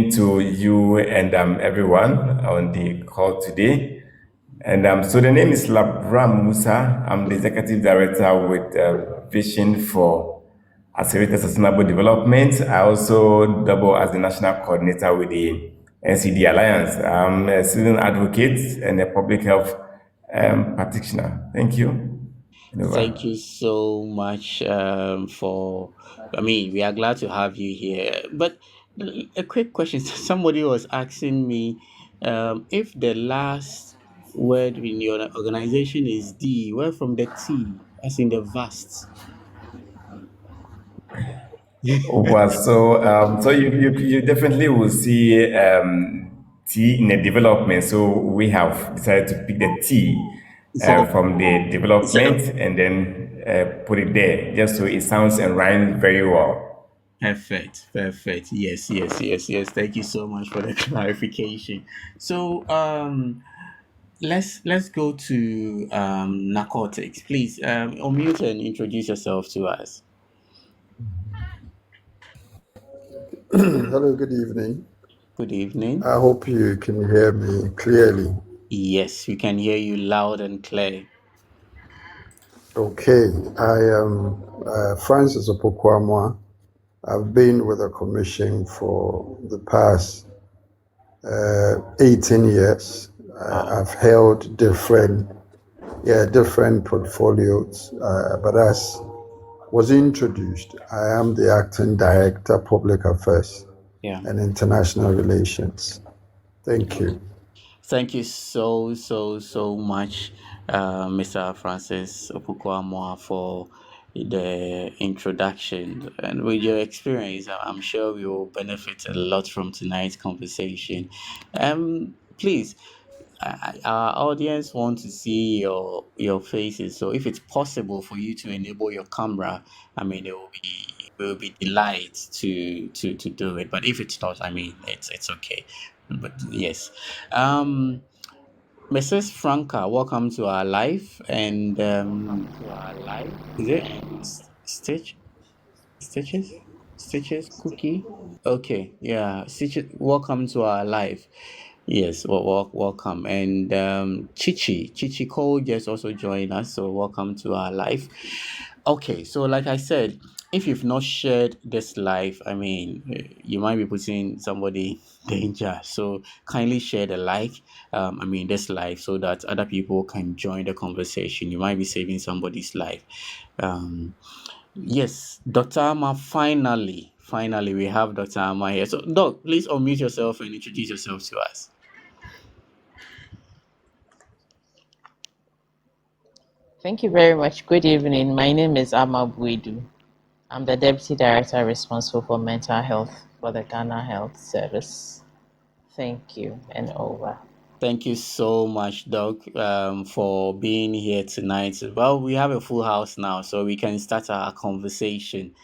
evening to you and everyone on the call today. And so the name is Labram Musa. I'm the executive director with Vision for Accelerated Sustainable Development. I also double as the national coordinator with the NCD Alliance. I'm a citizen advocate and a public health practitioner. Thank you. Thank Over. you so much for. I mean, we are glad to have you here. But a quick question: somebody was asking me if the last word in your organization is D, where from the T, as in the vast. So you definitely will see T in the development. So we have decided to pick the T So, from the development and then put it there, just so it sounds and rhymes very well. perfect, perfect. Yes, yes, yes, yes. Thank you so much for the clarification. So, let's go to narcotics, please. Unmute and introduce yourself to us. Hello, good evening. Good evening. I hope you can hear me clearly. Yes, we can hear you loud and clear. Okay, I am Francis Opokwamwa. I've been with the Commission for the past 18 years. Wow. I've held different portfolios, but as was introduced, I am the Acting Director, Public Affairs Yeah. and International Relations. Thank you. Thank you so much, Mr. Francis Opukwamwa, for the introduction. And with your experience, I'm sure we will benefit a lot from tonight's conversation. Please, our audience want to see your faces. So if it's possible for you to enable your camera, I mean, it will be delight to do it. But if it's not, I mean, it's okay. But yes, um, Mrs. Franca, welcome to our live. And is it Stitches Cookie? Okay, yeah, Stitches. Welcome to our live. Yes, welcome. And Chichi Cole just also joined us, so welcome to our live. Okay, so like I said, if you've not shared this live, I mean, you might be putting somebody in danger. So kindly share the this live, so that other people can join the conversation. You might be saving somebody's life. Um, yes, Dr. Ama, finally, we have Dr. Ama here. So, Doc, please unmute yourself and introduce yourself to us. Thank you very much. Good evening. My name is Amma Buidu. I'm the Deputy Director responsible for mental health for the Ghana Health Service. Thank you and over. Thank you so much, Doc, for being here tonight. Well, we have a full house now, so we can start our conversation.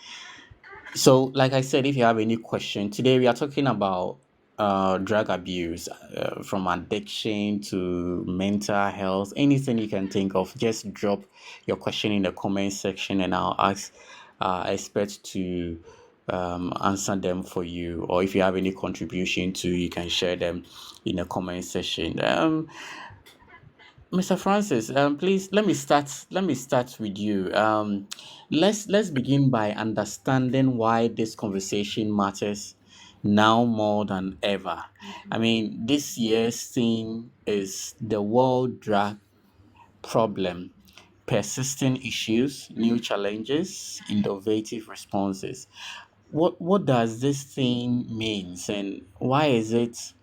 So, like I said, if you have any question, today we are talking about drug abuse, from addiction to mental health, anything you can think of. Just drop your question in the comment section, and I'll ask experts to answer them for you. Or if you have any contribution too, you can share them in the comment section. Mr. Francis, please let me start. Let me start with you. Let's begin by understanding why this conversation matters now more than ever. I mean, this year's theme is the world drug problem, persistent issues, new challenges, innovative responses. What does this theme means, and why is it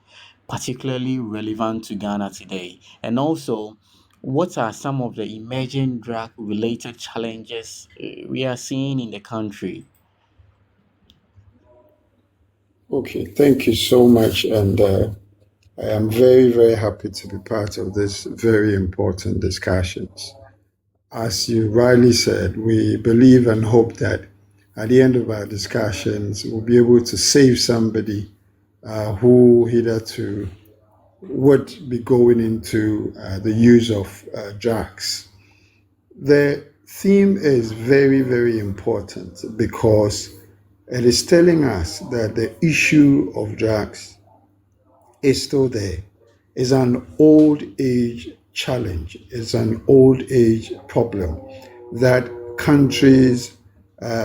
particularly relevant to Ghana today? And also, what are some of the emerging drug related challenges we are seeing in the country? Okay, thank you so much. And I am very, very happy to be part of this very important discussions. As you rightly said, we believe and hope that at the end of our discussions, we'll be able to save somebody who hitherto would be going into the use of drugs. The theme is very, very important because It is telling us that the issue of drugs is still there. It's an old age challenge, it's an old age problem that countries,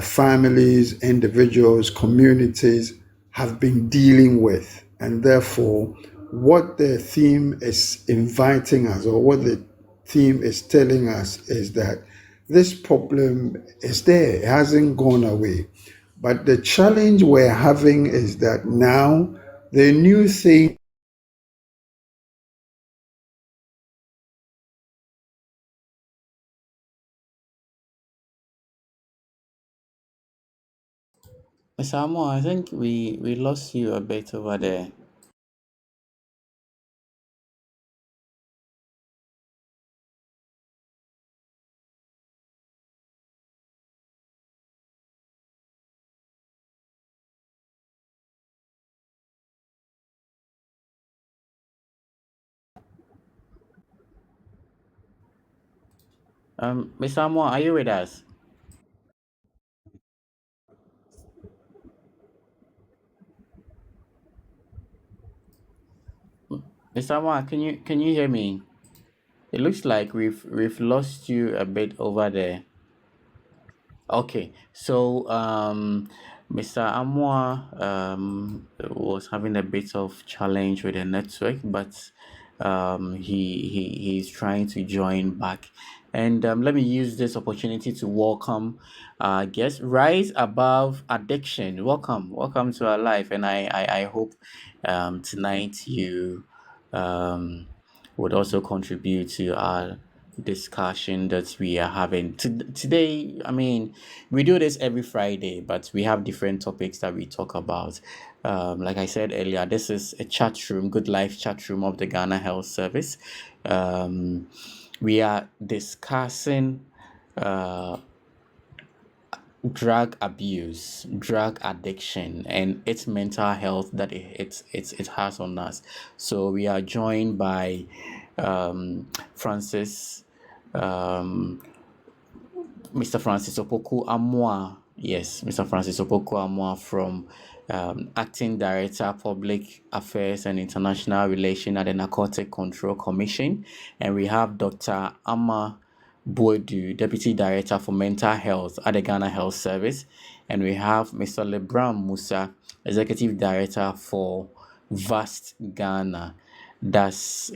families, individuals, communities have been dealing with. And therefore, what the theme is inviting us, or what the theme is telling us, is that this problem is there, it hasn't gone away. But the challenge we're having is that now the new thing. Mr. Amo, I think we lost you a bit over there. Mr. Amo, are you with us? Mr. Amo, can you hear me? It looks like we've lost you a bit over there. Okay, so Mr. Amwa was having a bit of challenge with the network, but he's trying to join back. And let me use this opportunity to welcome guest Rise Above Addiction. Welcome to our life, and I hope tonight you um, would also contribute to our discussion that we are having today. I mean, we do this every Friday, but we have different topics that we talk about. Like I said earlier, this is a chat room, GoodLife Chatroom of the Ghana Health Service. We are discussing uh, drug abuse, drug addiction, and its mental health that it has on us. So we are joined by Francis, um, Mr. Francis Opoku Amwa. Yes, Mr. Francis Opoku Amwa from Acting Director, Public Affairs and International Relations at the Narcotic Control Commission. And we have Dr. Amma Boadu, Deputy Director for Mental Health at the Ghana Health Service. And we have Mr. Lebram Musa, Executive Director for VAST Ghana. That's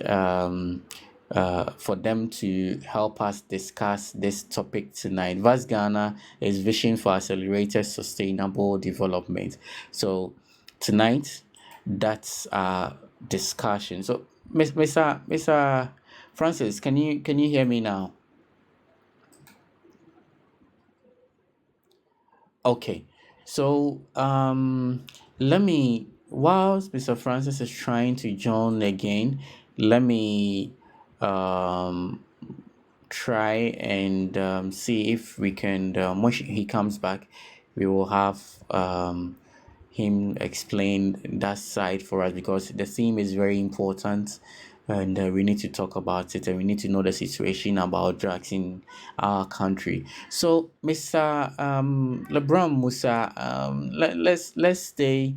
for them to help us discuss this topic tonight. VAST Ghana is Vision for Accelerated Sustainable Development. So tonight, that's our discussion. So, Mr. Francis, can you hear me now? Okay. So let me, whilst Mr. Francis is trying to join again, let me um try and see if we can when he comes back, we will have him explain that side for us, because the theme is very important, and we need to talk about it, and we need to know the situation about drugs in our country. So, Mr. Lebron Musa, let's stay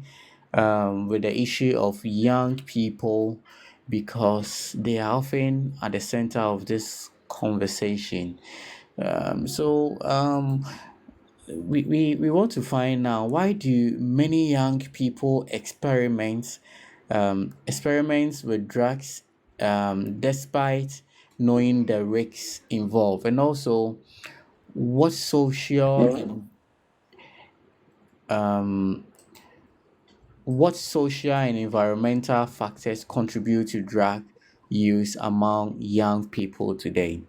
with the issue of young people, because they are often at the center of this conversation. We want to find out, why do many young people experiments with drugs despite knowing the risks involved, and also what um, social and environmental factors contribute to drug use among young people today.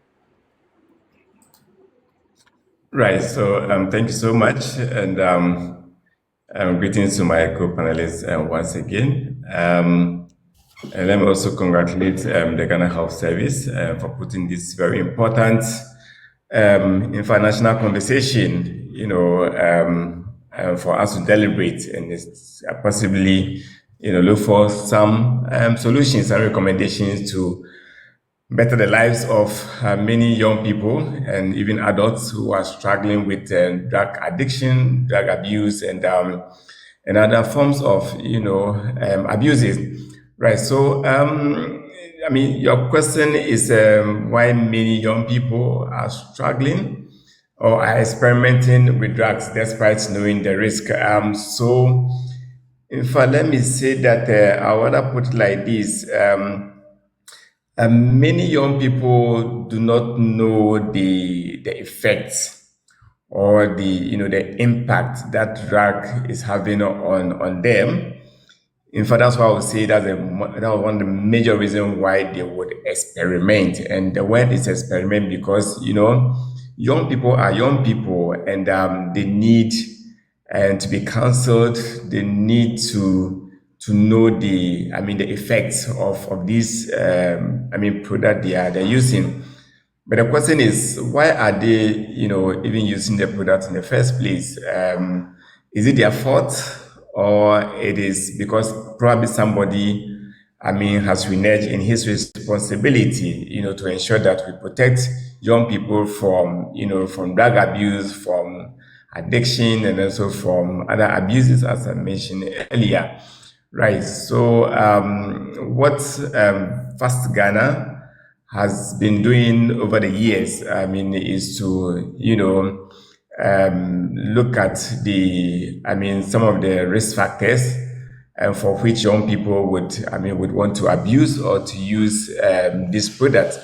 Right. So thank you so much, and greetings to my co-panelists once again. And let me also congratulate the Ghana Health Service for putting this very important international conversation, for us to deliberate and possibly, look for some solutions and recommendations to better the lives of many young people and even adults who are struggling with drug addiction, drug abuse, and other forms of abuses. Right. So, I mean, your question is why many young people are struggling or are experimenting with drugs despite knowing the risk. In fact, let me say that I want to put it like this. Many young people do not know the effects or the impact that drug is having on them. In fact, that's why I would say that was one of the major reasons why they would experiment. And the word is experiment because young people are young people, and they need and to be counseled. They need to know the effects of these product they're using. But the question is, why are they, even using the product in the first place? Is it their fault, or it is because probably somebody, has reneged in his responsibility, to ensure that we protect young people from drug abuse, from addiction, and also from other abuses, as I mentioned earlier. Right. So, what Fast Ghana has been doing over the years, is to, look at some of the risk factors for which young people would want to abuse or to use this product.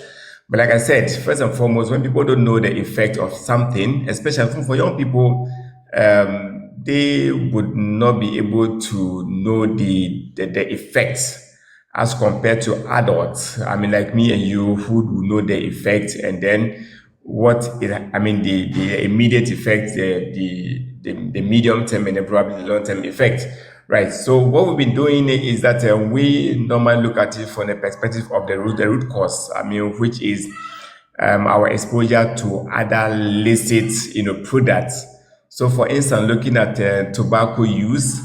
But like I said, first and foremost, when people don't know the effect of something, especially for young people, they would not be able to know the effects as compared to adults. Like me and you, who do know the effect, and then the immediate effect, the medium term, and then probably the long term effect. Right. So what we've been doing is that we normally look at it from the perspective of the root cause. Which is our exposure to other illicit, products. So, for instance, looking at tobacco use,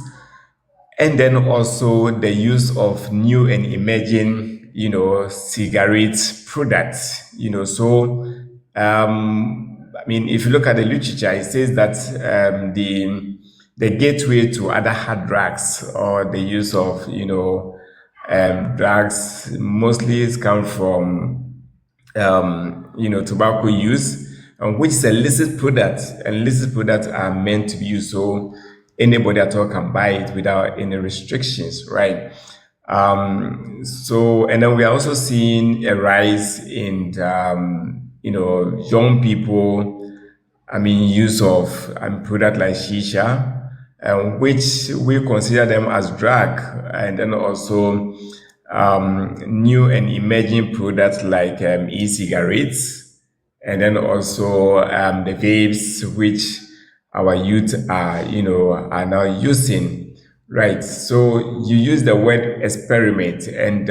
and then also the use of new and emerging, cigarette products. If you look at the literature, it says that the gateway to other hard drugs, or the use of drugs, mostly has come from tobacco use, which is a illicit product. And illicit products are meant to be used so anybody at all can buy it without any restrictions, right? And then we are also seeing a rise in, young people, use of product like shisha, which we consider them as drug, and then also new and emerging products like e-cigarettes, and then also the vapes, which our youth are now using. Right. So you use the word experiment, and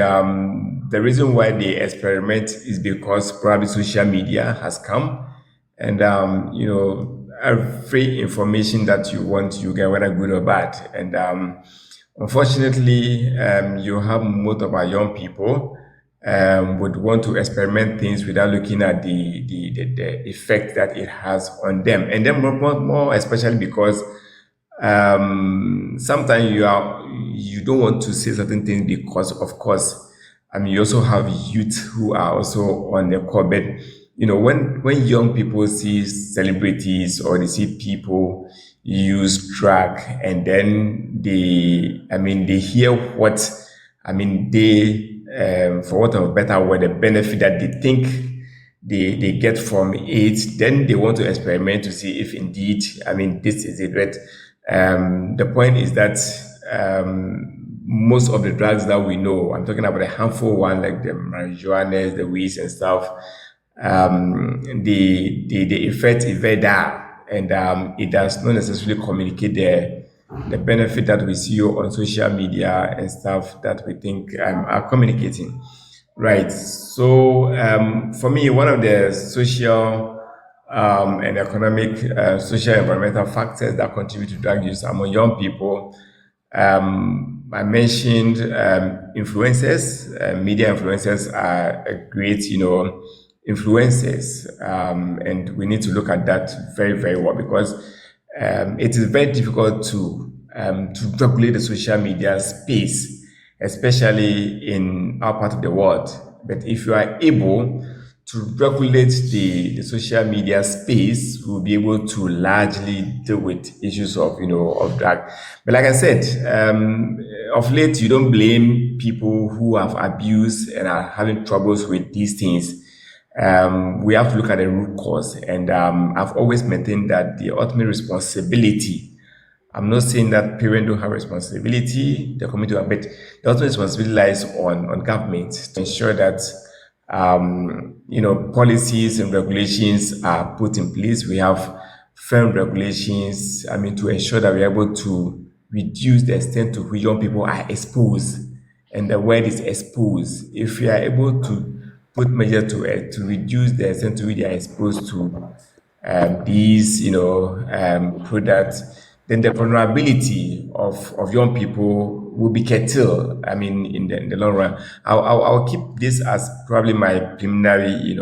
the reason why they experiment is because probably social media has come, and every information that you want, you get, whether good or bad. And unfortunately, you have most of our young people would want to experiment things without looking at the effect that it has on them, and then more especially because sometimes you don't want to say certain things because, of course, you also have youth who are also on the call. But when young people see celebrities, or they see people use drug, and then they hear what they, for want of a better word, the benefit that they think they get from it, then they want to experiment to see if indeed, this is it. But the point is that most of the drugs that we know, I'm talking about a handful one, like the marijuana, the weeds and stuff, the effect is very dark, and it does not necessarily communicate the benefit that we see on social media and stuff that we think are communicating. Right. So, for me, one of the social and economic, social environmental factors that contribute to drug use among young people, I mentioned influencers. Media influencers are a great, influencers, and we need to look at that very, very well because it is very difficult to regulate the social media space, especially in our part of the world. But if you are able to regulate the social media space, we'll be able to largely deal with issues of drug. But like I said, of late, you don't blame people who have abused and are having troubles with these things. We have to look at the root cause. And I've always maintained that the ultimate responsibility, I'm not saying that parents don't have responsibility, the community, but the ultimate responsibility lies on government to ensure that policies and regulations are put in place. We have firm regulations, to ensure that we're able to reduce the extent to which young people are exposed. And the word is exposed. If we are able to put measures to it to reduce the extent to which they are exposed to these, products, then the vulnerability of young people will be curtailed. In the long run, I'll keep this as probably my preliminary,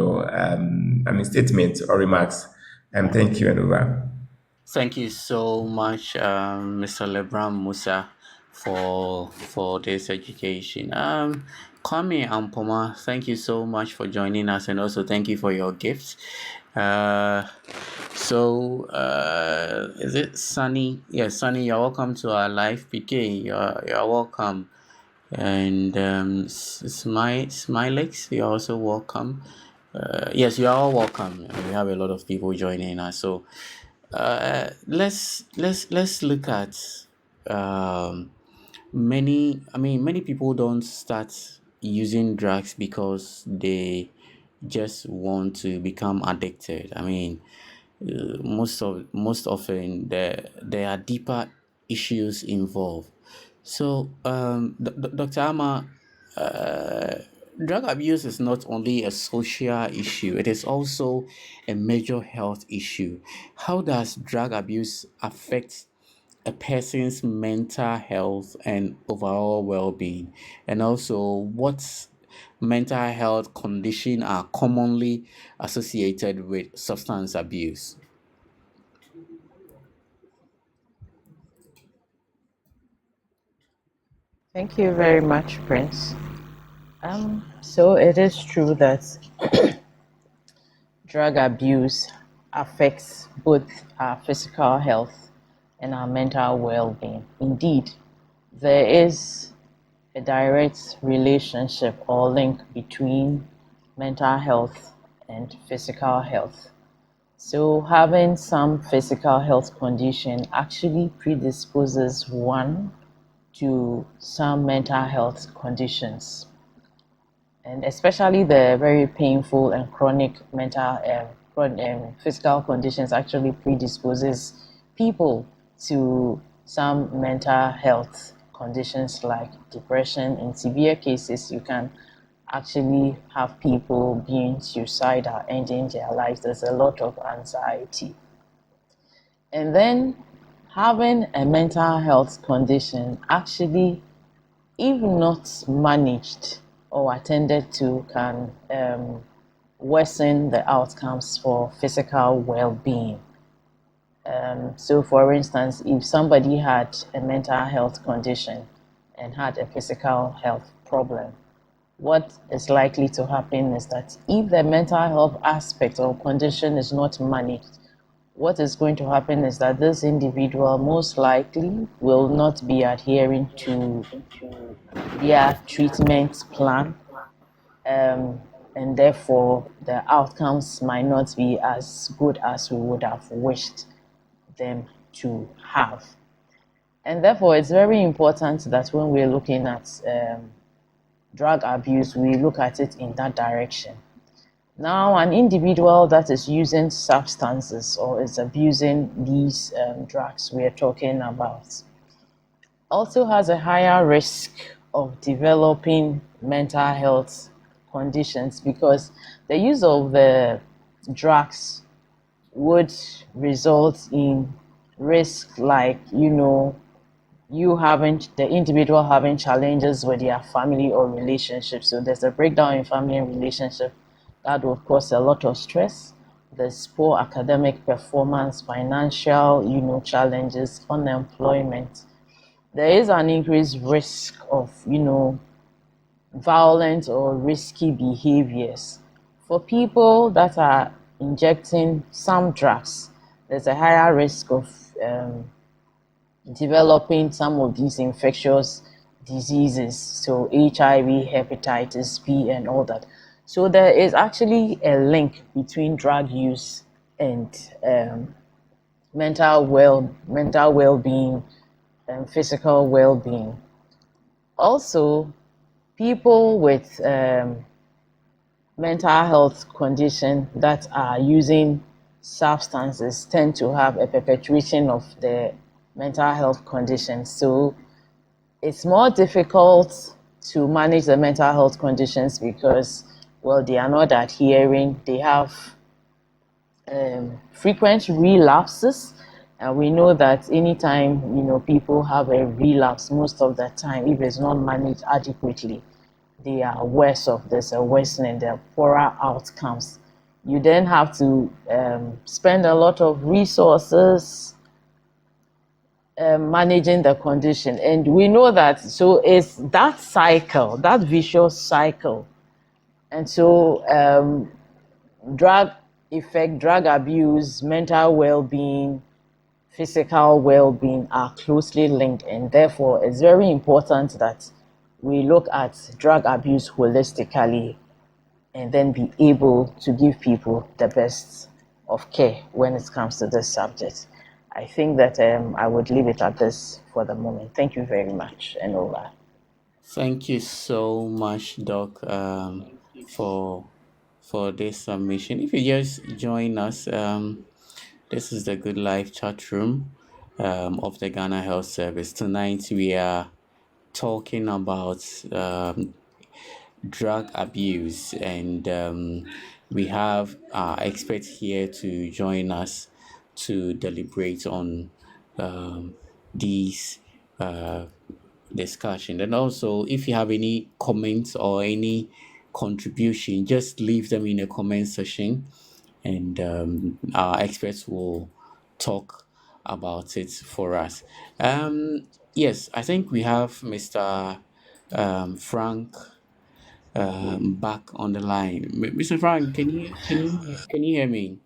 statement or remarks. Thank you, and over. Thank you so much, Mr. Lebram Musa, for this education. Kwame Ampoma, thank you so much for joining us, and also thank you for your gifts. Is it Sunny? Yes, Sunny, you're welcome to our live PK. You're welcome. And Smilex, you're also welcome. Yes, you are all welcome. We have a lot of people joining us, so let's look at many people don't start using drugs because they just want to become addicted. Most often there are deeper issues involved. So, Dr. Ama, drug abuse is not only a social issue, it is also a major health issue. How does drug abuse affect a person's mental health and overall well-being? And also, what mental health conditions are commonly associated with substance abuse? Thank you very much, Prince. So it is true that drug abuse affects both our physical health and our mental well-being. Indeed, there is a direct relationship or link between mental health and physical health. So having some physical health condition actually predisposes one to some mental health conditions, and especially the very painful and chronic physical conditions actually predisposes people to some mental health conditions like depression. In severe cases, you can actually have people being suicidal, ending their lives. There's a lot of anxiety. And then having a mental health condition actually, if not managed or attended to, can worsen the outcomes for physical well-being. So for instance, if somebody had a mental health condition and had a physical health problem, what is likely to happen is that if the mental health aspect or condition is not managed, what is going to happen is that this individual most likely will not be adhering to their treatment plan, and therefore the outcomes might not be as good as we would have wished them to have. And therefore, it's very important that when we're looking at drug abuse, we look at it in that direction. Now, an individual that is using substances or is abusing these drugs we are talking about also has a higher risk of developing mental health conditions, because the use of the drugs would result in risk like, the individual having challenges with their family or relationship. So there's a breakdown in family and relationship that would cause a lot of stress. There's poor academic performance, financial, challenges, unemployment. There is an increased risk of, violent or risky behaviors. For people that are injecting some drugs, there's a higher risk of developing some of these infectious diseases, so HIV, hepatitis B, and all that. So there is actually a link between drug use and mental well-being and physical well-being. Also, people with mental health condition that are using substances tend to have a perpetuation of the mental health condition. So it's more difficult to manage the mental health conditions because, well, they are not adhering. They have frequent relapses. And we know that anytime, people have a relapse, most of the time, if it's not managed adequately, they are worse off. There's a worsening, there are poorer outcomes. You then have to spend a lot of resources managing the condition. And we know that, so it's that cycle, that vicious cycle. And so drug abuse, mental well-being, physical well-being are closely linked, and therefore it's very important that we look at drug abuse holistically and then be able to give people the best of care when it comes to this subject. I think that I would leave it at this for the moment. Thank you very much, and over. Thank you so much, Doc, for this submission. If you just join us, this is the Good Life chat room of the Ghana Health Service. Tonight we are talking about drug abuse, and we have our experts here to join us to deliberate on these discussion. And also, if you have any comments or any contribution, just leave them in the comment section, and our experts will talk about it for us. Yes, I think we have Mr. Frank back on the line. Mr. Frank, can you hear me?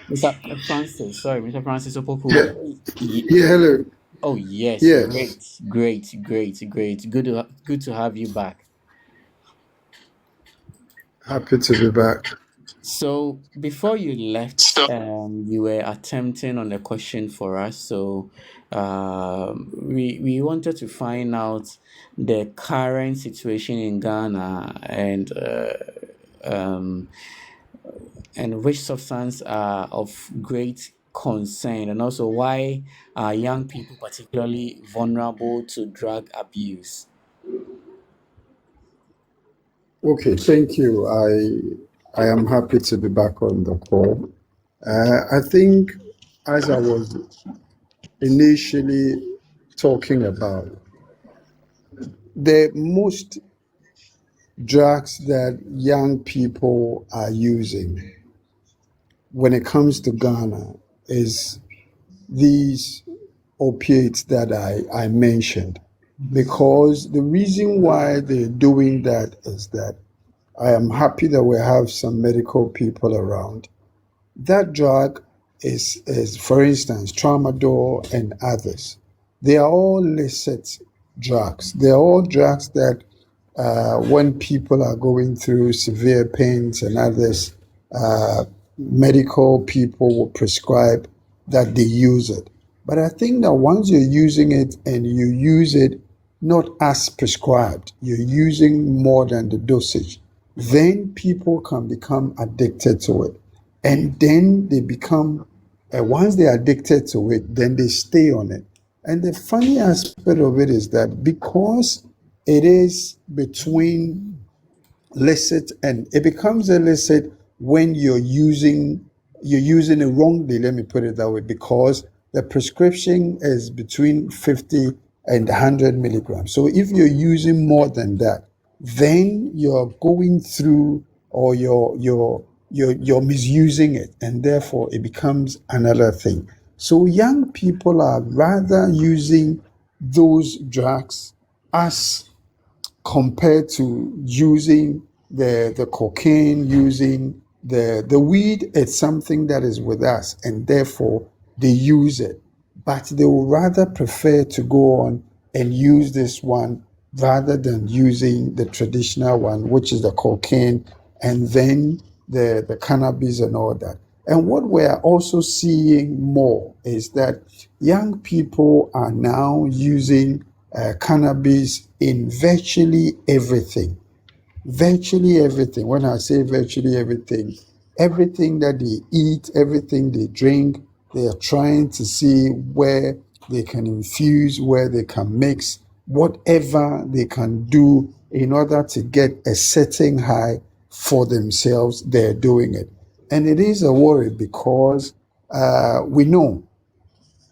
Mr. Francis, sorry, Mr. Francis Opoku. Yeah, yeah, hello. Oh yes, Yes, great. Good to have you back. happy to be back. So before you left, you were attempting on a question for us. So we wanted to find out the current situation in Ghana, um, and which substances are of great concern, and also why are young people particularly vulnerable to drug abuse. Okay, thank you. I am happy to be back on the call. I think, as I was initially talking about, the most drugs that young people are using when it comes to Ghana is these opiates that I mentioned. Because the reason why they're doing that is that I am happy that we have some medical people around. That drug is for instance, tramadol and others. They are all illicit drugs. They are all drugs that when people are going through severe pains and others, uh, medical people will prescribe that they use it. But I think that once you're using it and you use it not as prescribed, you're using more than the dosage, then people can become addicted to it. And then they become, once they're addicted to it, then they stay on it. And the funny aspect of it is that because it is between licit and it becomes illicit when you're using it wrongly, let me put it that way, because the prescription is between 50 and 100 milligrams. So if you're using more than that, then you're going through, or you're misusing it, and therefore it becomes another thing. So young people are rather using those drugs as compared to using the cocaine, using the weed. It's something that is with us, and therefore they use it. But they will rather prefer to go on and use this one rather than using the traditional one, which is the cocaine, and then the cannabis and all that. And what we're also seeing more is that young people are now using cannabis in virtually everything. Virtually everything. When I say virtually everything, everything that they eat, everything they drink, they are trying to see where they can infuse, where they can mix, whatever they can do in order to get a certain high for themselves, they're doing it. And it is a worry because we know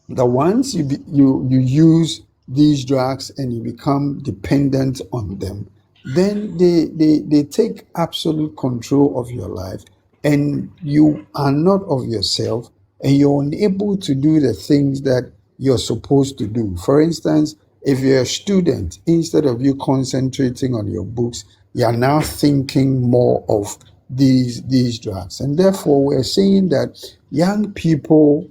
that once you use these drugs and you become dependent on them, then they take absolute control of your life, and you are not of yourself, and you're unable to do the things that you're supposed to do. For instance, if you're a student, instead of you concentrating on your books, you are now thinking more of these drugs. And therefore we're saying that young people,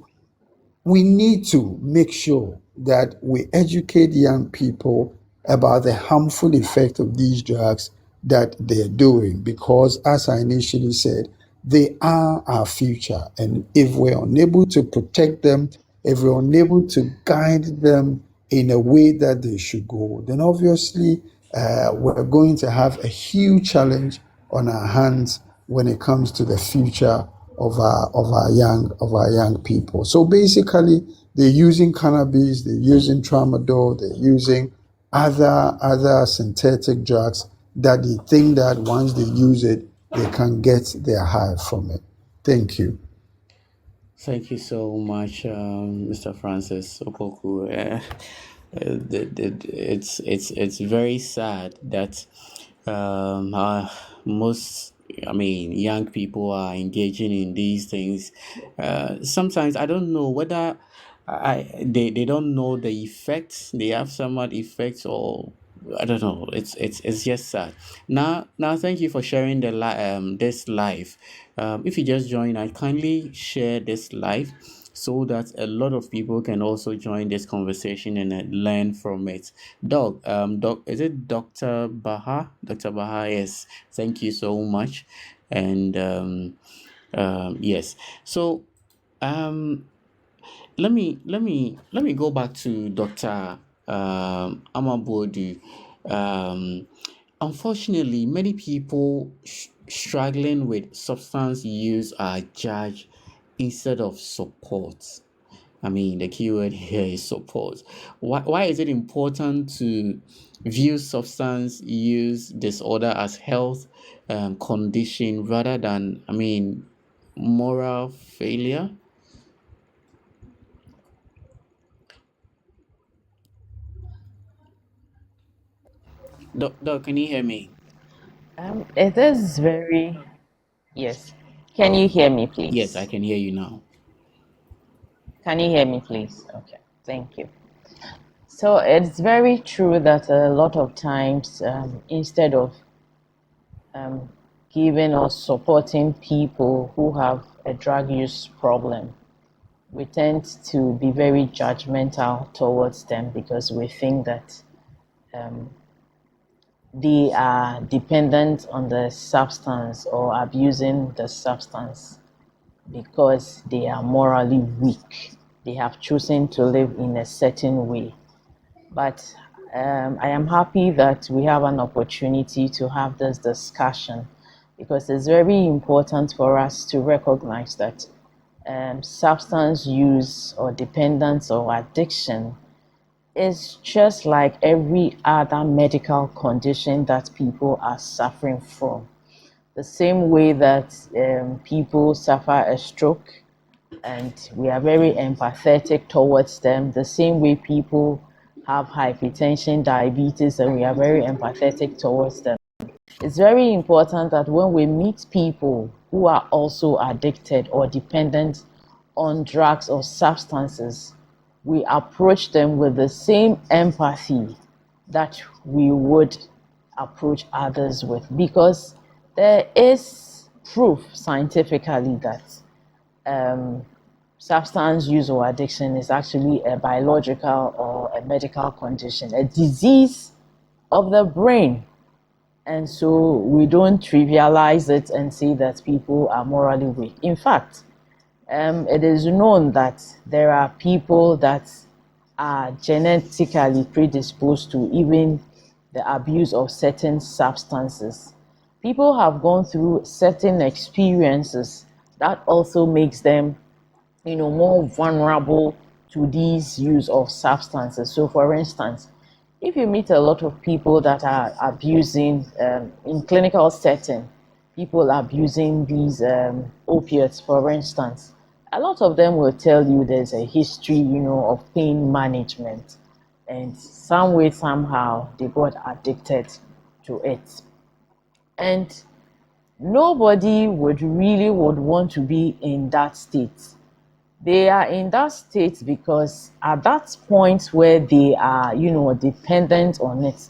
we need to make sure that we educate young people about the harmful effect of these drugs that they're doing, because as I initially said, they are our future. And if we're unable to protect them, if we're unable to guide them in a way that they should go, then obviously we're going to have a huge challenge on our hands when it comes to the future of our young people. So basically, they're using cannabis, they're using tramadol, they're using other synthetic drugs that they think that once they use it, they can get their high from it. Thank you. Thank you so much, Mr. Francis Opoku. It's very sad that most, I mean, young people are engaging in these things. Sometimes I don't know whether they don't know the effects. They have somewhat effects, or I don't know. It's just sad. Now, thank you for sharing this live. If you just join, I kindly share this live so that a lot of people can also join this conversation and learn from it. Is it Dr. Baha? Dr. Baha, yes. Thank you so much. And yes. So let me go back to Dr. Amabodu. Unfortunately, many people struggling with substance use are judged instead of support. I mean, the keyword here is support. Why is it important to view substance use disorder as health condition rather than, I mean, moral failure? Doc, can you hear me? It is very, yes. Can you hear me, Yes, I please? can hear you now. Can you hear me, please? Okay, thank you. So it's very true that a lot of times, instead of um, giving or supporting people who have a drug use problem, we tend to be very judgmental towards them because we think that they are dependent on the substance or abusing the substance because they are morally weak. They have chosen to live in a certain way. But I am happy that we have an opportunity to have this discussion because it's very important for us to recognize that substance use or dependence or addiction is just like every other medical condition that people are suffering from. The same way that people suffer a stroke, and we are very empathetic towards them, the same way people have hypertension, diabetes, and we are very empathetic towards them. It's very important that when we meet people who are also addicted or dependent on drugs or substances, we approach them with the same empathy that we would approach others with, because there is proof scientifically that substance use or addiction is actually a biological or a medical condition, a disease of the brain. And so we don't trivialize it and say that people are morally weak. In fact, it is known that there are people that are genetically predisposed to even the abuse of certain substances. People have gone through certain experiences that also makes them, more vulnerable to these use of substances. So, for instance, if you meet a lot of people that are abusing in clinical setting, people abusing these opiates, for instance, a lot of them will tell you there's a history, of pain management, and some way, somehow, they got addicted to it. And nobody would want to be in that state. They are in that state because at that point where they are, dependent on it,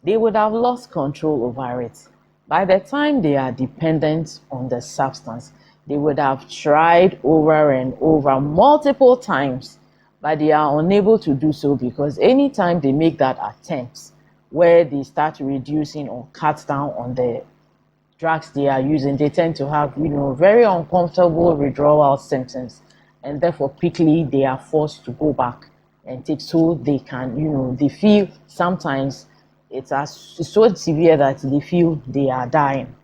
they would have lost control over it. By the time they are dependent on the substance, they would have tried over and over multiple times, but they are unable to do so because anytime they make that attempt where they start reducing or cut down on the drugs they are using, they tend to have, very uncomfortable withdrawal symptoms, and therefore quickly they are forced to go back and take, so they can, they feel sometimes it's so severe that they feel they are dying.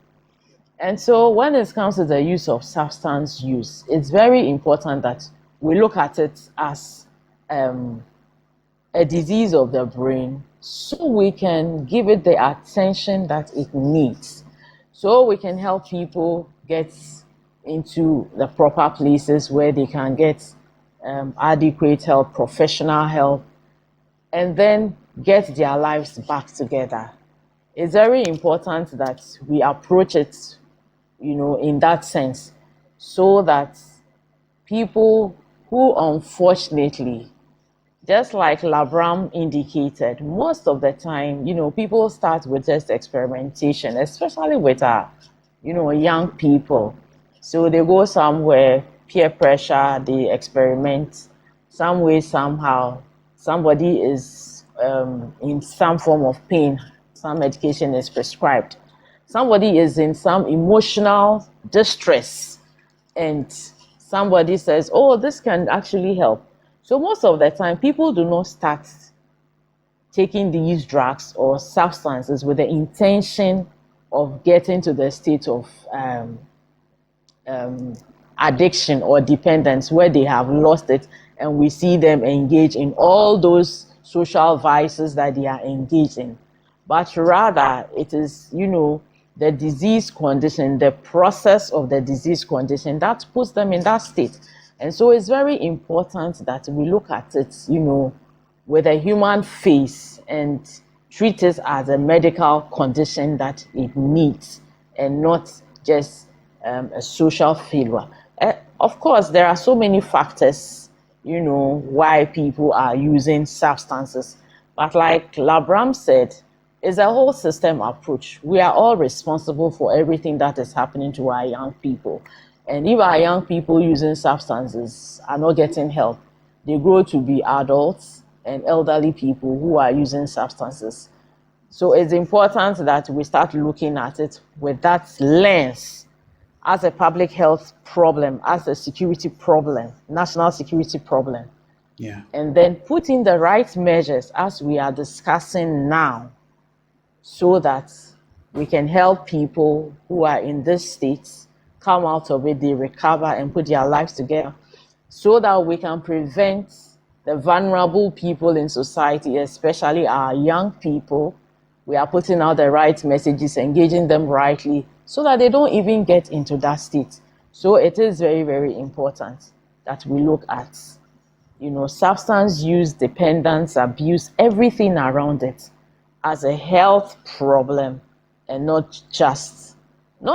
And so when it comes to the use of substance use, it's very important that we look at it as a disease of the brain, so we can give it the attention that it needs, so we can help people get into the proper places where they can get adequate help, professional help, and then get their lives back together. It's very important that we approach it, in that sense, so that people who unfortunately, just like Labram indicated, most of the time, people start with just experimentation, especially with young people. So they go somewhere, peer pressure, they experiment. Some way, somehow, somebody is in some form of pain, some medication is prescribed. Somebody is in some emotional distress, and somebody says, oh, this can actually help. So most of the time, people do not start taking these drugs or substances with the intention of getting to the state of addiction or dependence where they have lost it, and we see them engage in all those social vices that they are engaged in. But rather, it is, the disease condition, the process of the disease condition that puts them in that state. And so it's very important that we look at it, with a human face and treat it as a medical condition that it needs, and not just a social failure. Of course, there are so many factors, why people are using substances. But like Labram said, it's a whole system approach. We are all responsible for everything that is happening to our young people. And if our young people using substances are not getting help, they grow to be adults and elderly people who are using substances. So it's important that we start looking at it with that lens, as a public health problem, as a security problem, national security problem. Yeah. And then put in the right measures as we are discussing now, so that we can help people who are in this state come out of it, they recover and put their lives together, so that we can prevent the vulnerable people in society, especially our young people. We are putting out the right messages, engaging them rightly, so that they don't even get into that state. So it is very, very important. that we look at. Substance use, dependence, abuse, everything around it as a health problem, and not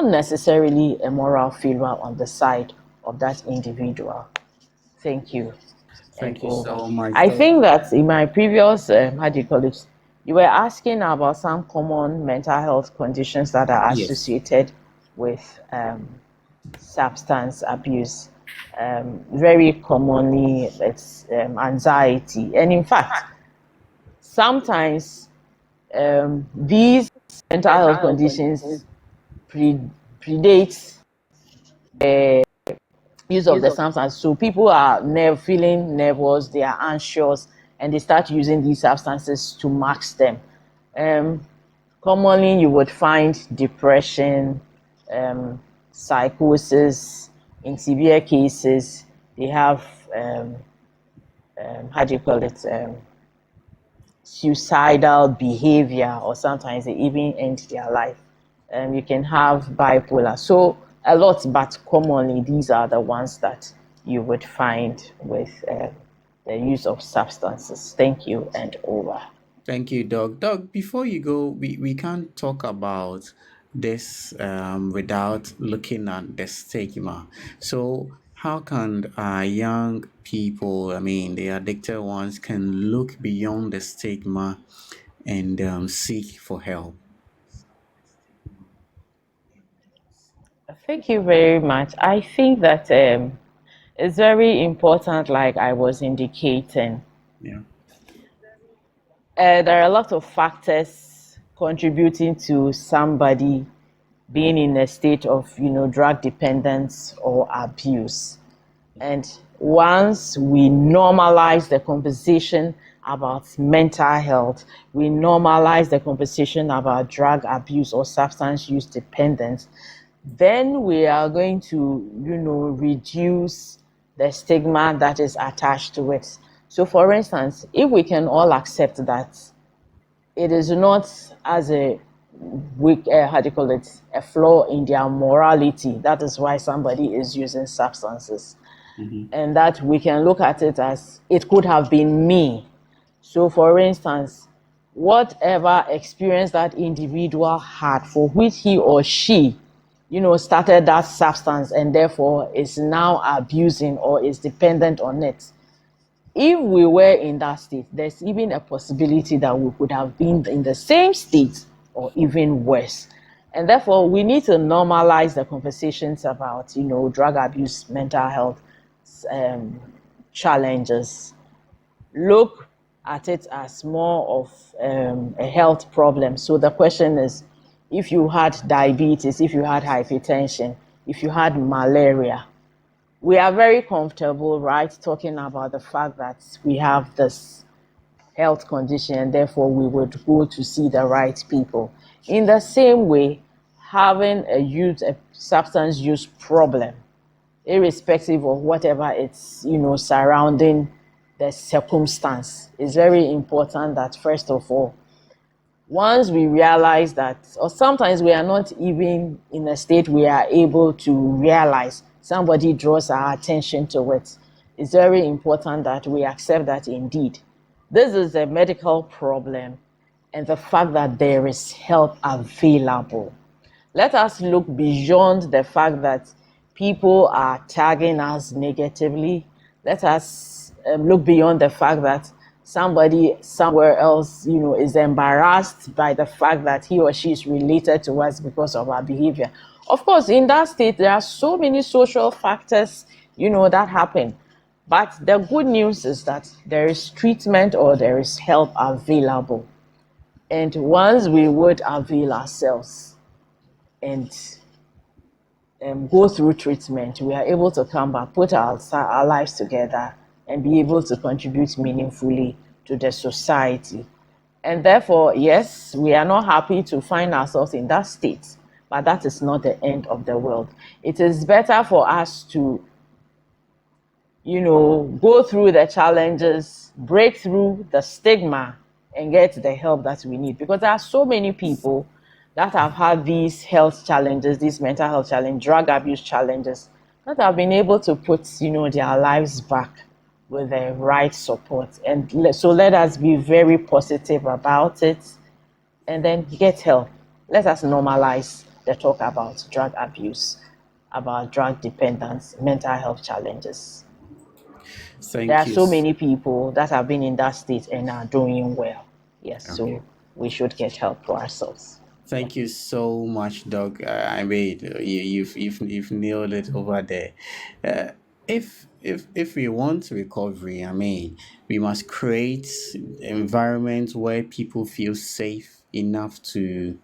necessarily a moral failure on the side of that individual. Thank you. And Thank you over. so much, I Doc. think that in my previous, how do you call it? You were asking about some common mental health conditions that are Yes. associated with substance abuse. Very commonly, it's anxiety. And in fact, sometimes these mental health conditions predate use of the substance. So people are feeling nervous, they are anxious, and they start using these substances to mask them. Um, Commonly, you would find depression, psychosis. In severe cases, they have how do you call it? Suicidal behavior, or sometimes they even end their life. You can have bipolar. So a lot, but commonly these are the ones that you would find with the use of substances. Thank you, and over. Thank you, Doc. Doc, before you go, we can't talk about this without looking at the stigma. So, how can young people, I mean, the addicted ones, can look beyond the stigma and seek for help? Thank you very much. I think that it's very important, like I was indicating. Yeah. There are a lot of factors contributing to somebody being in a state of, drug dependence or abuse. And once we normalize the conversation about mental health, we normalize the conversation about drug abuse or substance use dependence, then we are going to, reduce the stigma that is attached to it. So, for instance, if we can all accept that it is not as a weak, how do you call it, a flaw in their morality, that is why somebody is using substances, Mm-hmm. and that we can look at it as it could have been me. So, for instance, whatever experience that individual had for which he or she, started that substance and therefore is now abusing or is dependent on it. If we were in that state, there's even a possibility that we could have been in the same state or even worse. And therefore, we need to normalize the conversations about, drug abuse, mental health um, challenges. Look at it as more of a health problem. So the question is, if you had diabetes, if you had hypertension, if you had malaria, we are very comfortable, right, talking about the fact that we have this health condition and therefore we would go to see the right people. In the same way, having a substance use problem, irrespective of whatever it's, surrounding the circumstance, is very important that first of all, once we realize that, or sometimes we are not even in a state we are able to realize, somebody draws our attention to it, it's very important that we accept that indeed this is a medical problem, and the fact that there is help available. Let us look beyond the fact that people are tagging us negatively. Let us look beyond the fact that somebody somewhere else, is embarrassed by the fact that he or she is related to us because of our behavior. Of course, in that state, there are so many social factors, that happen. But the good news is that there is treatment or there is help available. And once we would avail ourselves and go through treatment, we are able to come back, put our lives together, and be able to contribute meaningfully to the society. And therefore, yes, we are not happy to find ourselves in that state, but that is not the end of the world. It is better for us to, go through the challenges, break through the stigma, and get the help that we need. Because there are so many people that have had these health challenges, these mental health challenges, drug abuse challenges That have been able to put, their lives back with the right support. And so let us be very positive about it and then get help. Let us normalize the talk about drug abuse, about drug dependence, mental health challenges. There are Thank you. so many people that have been in that state and are doing well. Yes, Okay. so we should get help for ourselves. Yeah. Thank you so much, Doc. I mean, you've nailed it over there. Uh, if we want recovery, I mean, we must create environments where people feel safe enough to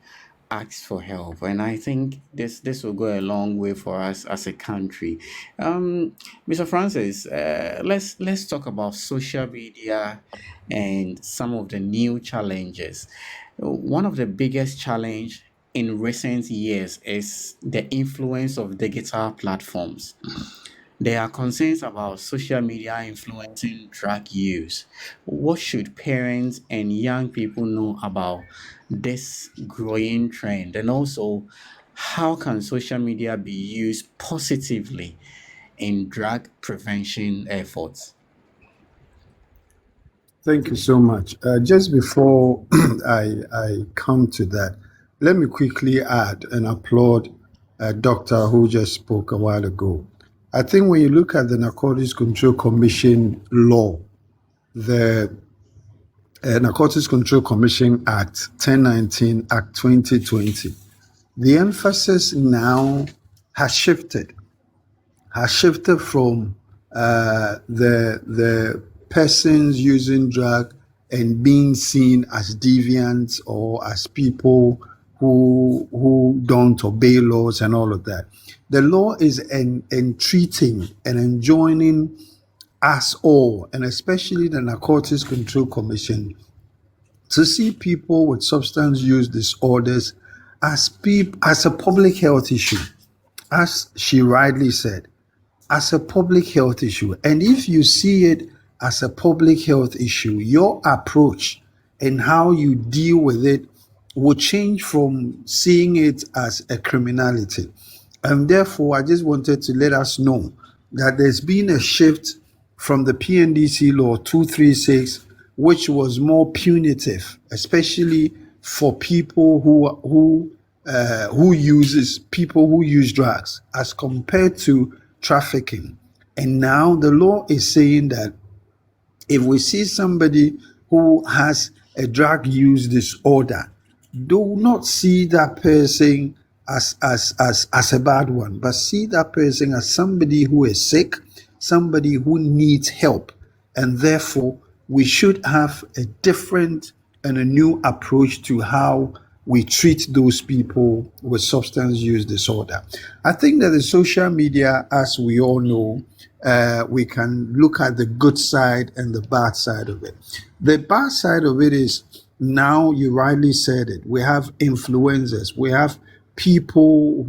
ask for help, and I think this will go a long way for us as a country. Mr. Francis, let's talk about social media and some of the new challenges. One of the biggest challenge in recent years is the influence of digital platforms. There are concerns about social media influencing drug use. What should parents and young people know about this growing trend? And also, how can social media be used positively in drug prevention efforts? Thank you so much. Just before I come to that, let me quickly add and applaud a doctor who just spoke a while ago. I think when you look at the Narcotics Control Commission law, the Narcotics Control Commission Act 1019, Act 2020, the emphasis now has shifted from the persons using drug and being seen as deviants or as people who don't obey laws and all of that. The law is entreating and enjoining us all, and especially the Narcotics Control Commission, to see people with substance use disorders as a public health issue, as she rightly said, as a public health issue. And if you see it as a public health issue, your approach and how you deal with it will change from seeing it as a criminality. And therefore, I just wanted to let us know that there's been a shift from the PNDC law 236, which was more punitive, especially for people who uses people who use drugs, as compared to trafficking. And now the law is saying that if we see somebody who has a drug use disorder, do not see that person as a bad one, but see that person as somebody who is sick, somebody who needs help. And therefore, we should have a different and a new approach to how we treat those people with substance use disorder. I think that the social media, as we all know, we can look at the good side and the bad side of it. The bad side of it is, now you rightly said it, we have influencers, we have people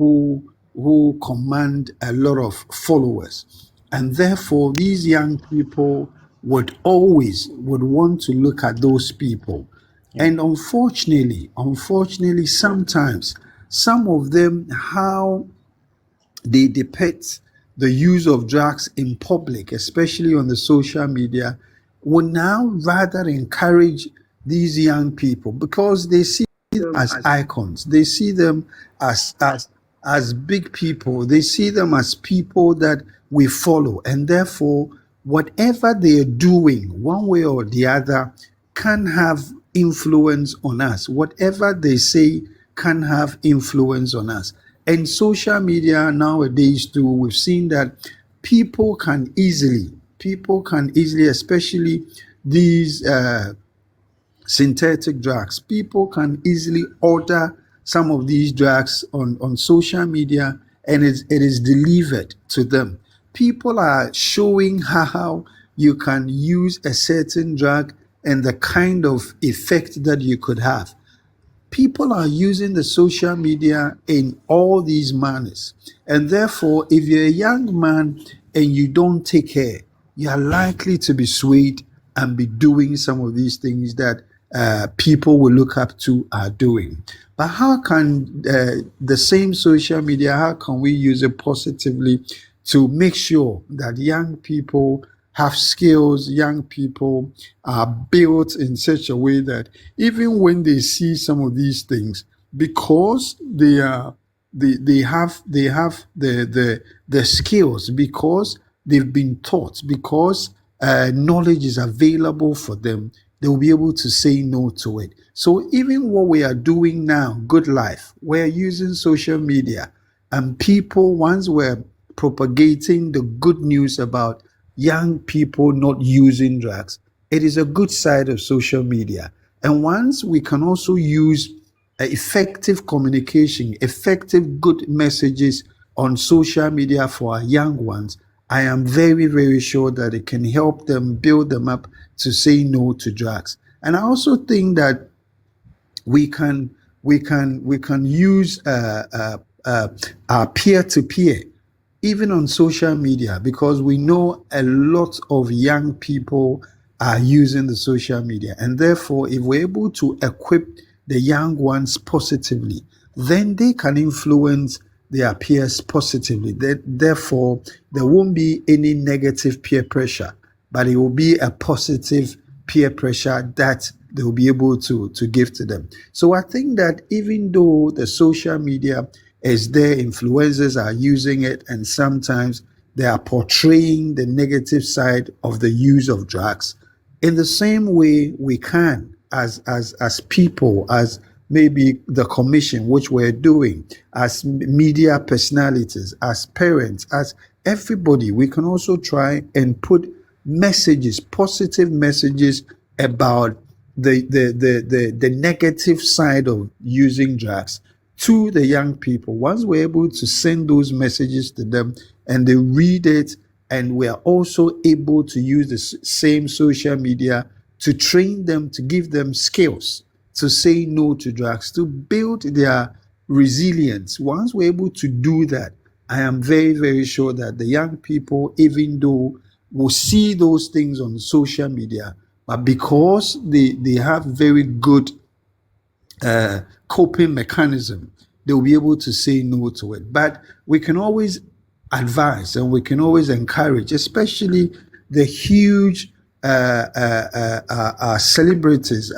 who command a lot of followers, and therefore these young people would want to look at those people. Yeah. And unfortunately, sometimes some of them, how they depict the use of drugs in public, especially on the social media, will now rather encourage these young people because they see them as icons. They see them as big people. They see them as people that we follow, and therefore, whatever they are doing, one way or the other, can have influence on us. Whatever they say can have influence on us. And social media nowadays too, we've seen that people can easily, especially these synthetic drugs, people can easily order some of these drugs on social media, and it is delivered to them. People are showing how you can use a certain drug and the kind of effect that you could have. People are using the social media in all these manners. And therefore, if you're a young man and you don't take care, you are likely to be swayed and be doing some of these things that people will look up to are doing. But how can the same social media, how can we use it positively to make sure that young people have skills, young people are built in such a way that even when they see some of these things, because they have the skills, because they've been taught, because knowledge is available for them, they will be able to say no to it. So even what we are doing now, Good Life, we're using social media, and people, once we're propagating the good news about young people not using drugs, it is a good side of social media. And once we can also use effective communication, effective good messages on social media for our young ones, I am very, very sure that it can help them, build them up to say no to drugs. And I also think that we can use peer to peer, even on social media, because we know a lot of young people are using the social media, and therefore if we're able to equip the young ones positively, then they can influence their peers positively. Therefore there won't be any negative peer pressure, but it will be a positive peer pressure that they will be able to give to them. So I think that even though the social media is there, influencers are using it, and sometimes they are portraying the negative side of the use of drugs, in the same way we can, as people, as maybe the commission, which we're doing, as media personalities, as parents, as everybody, we can also try and put messages, positive messages about the negative side of using drugs to the young people. Once we're able to send those messages to them and they read it, and we are also able to use the same social media to train them, to give them skills to say no to drugs, to build their resilience. Once we're able to do that, I am very, very sure that the young people, even though will see those things on social media, but because they have very good coping mechanism, they'll be able to say no to it. But we can always advise and we can always encourage, especially the huge celebrities,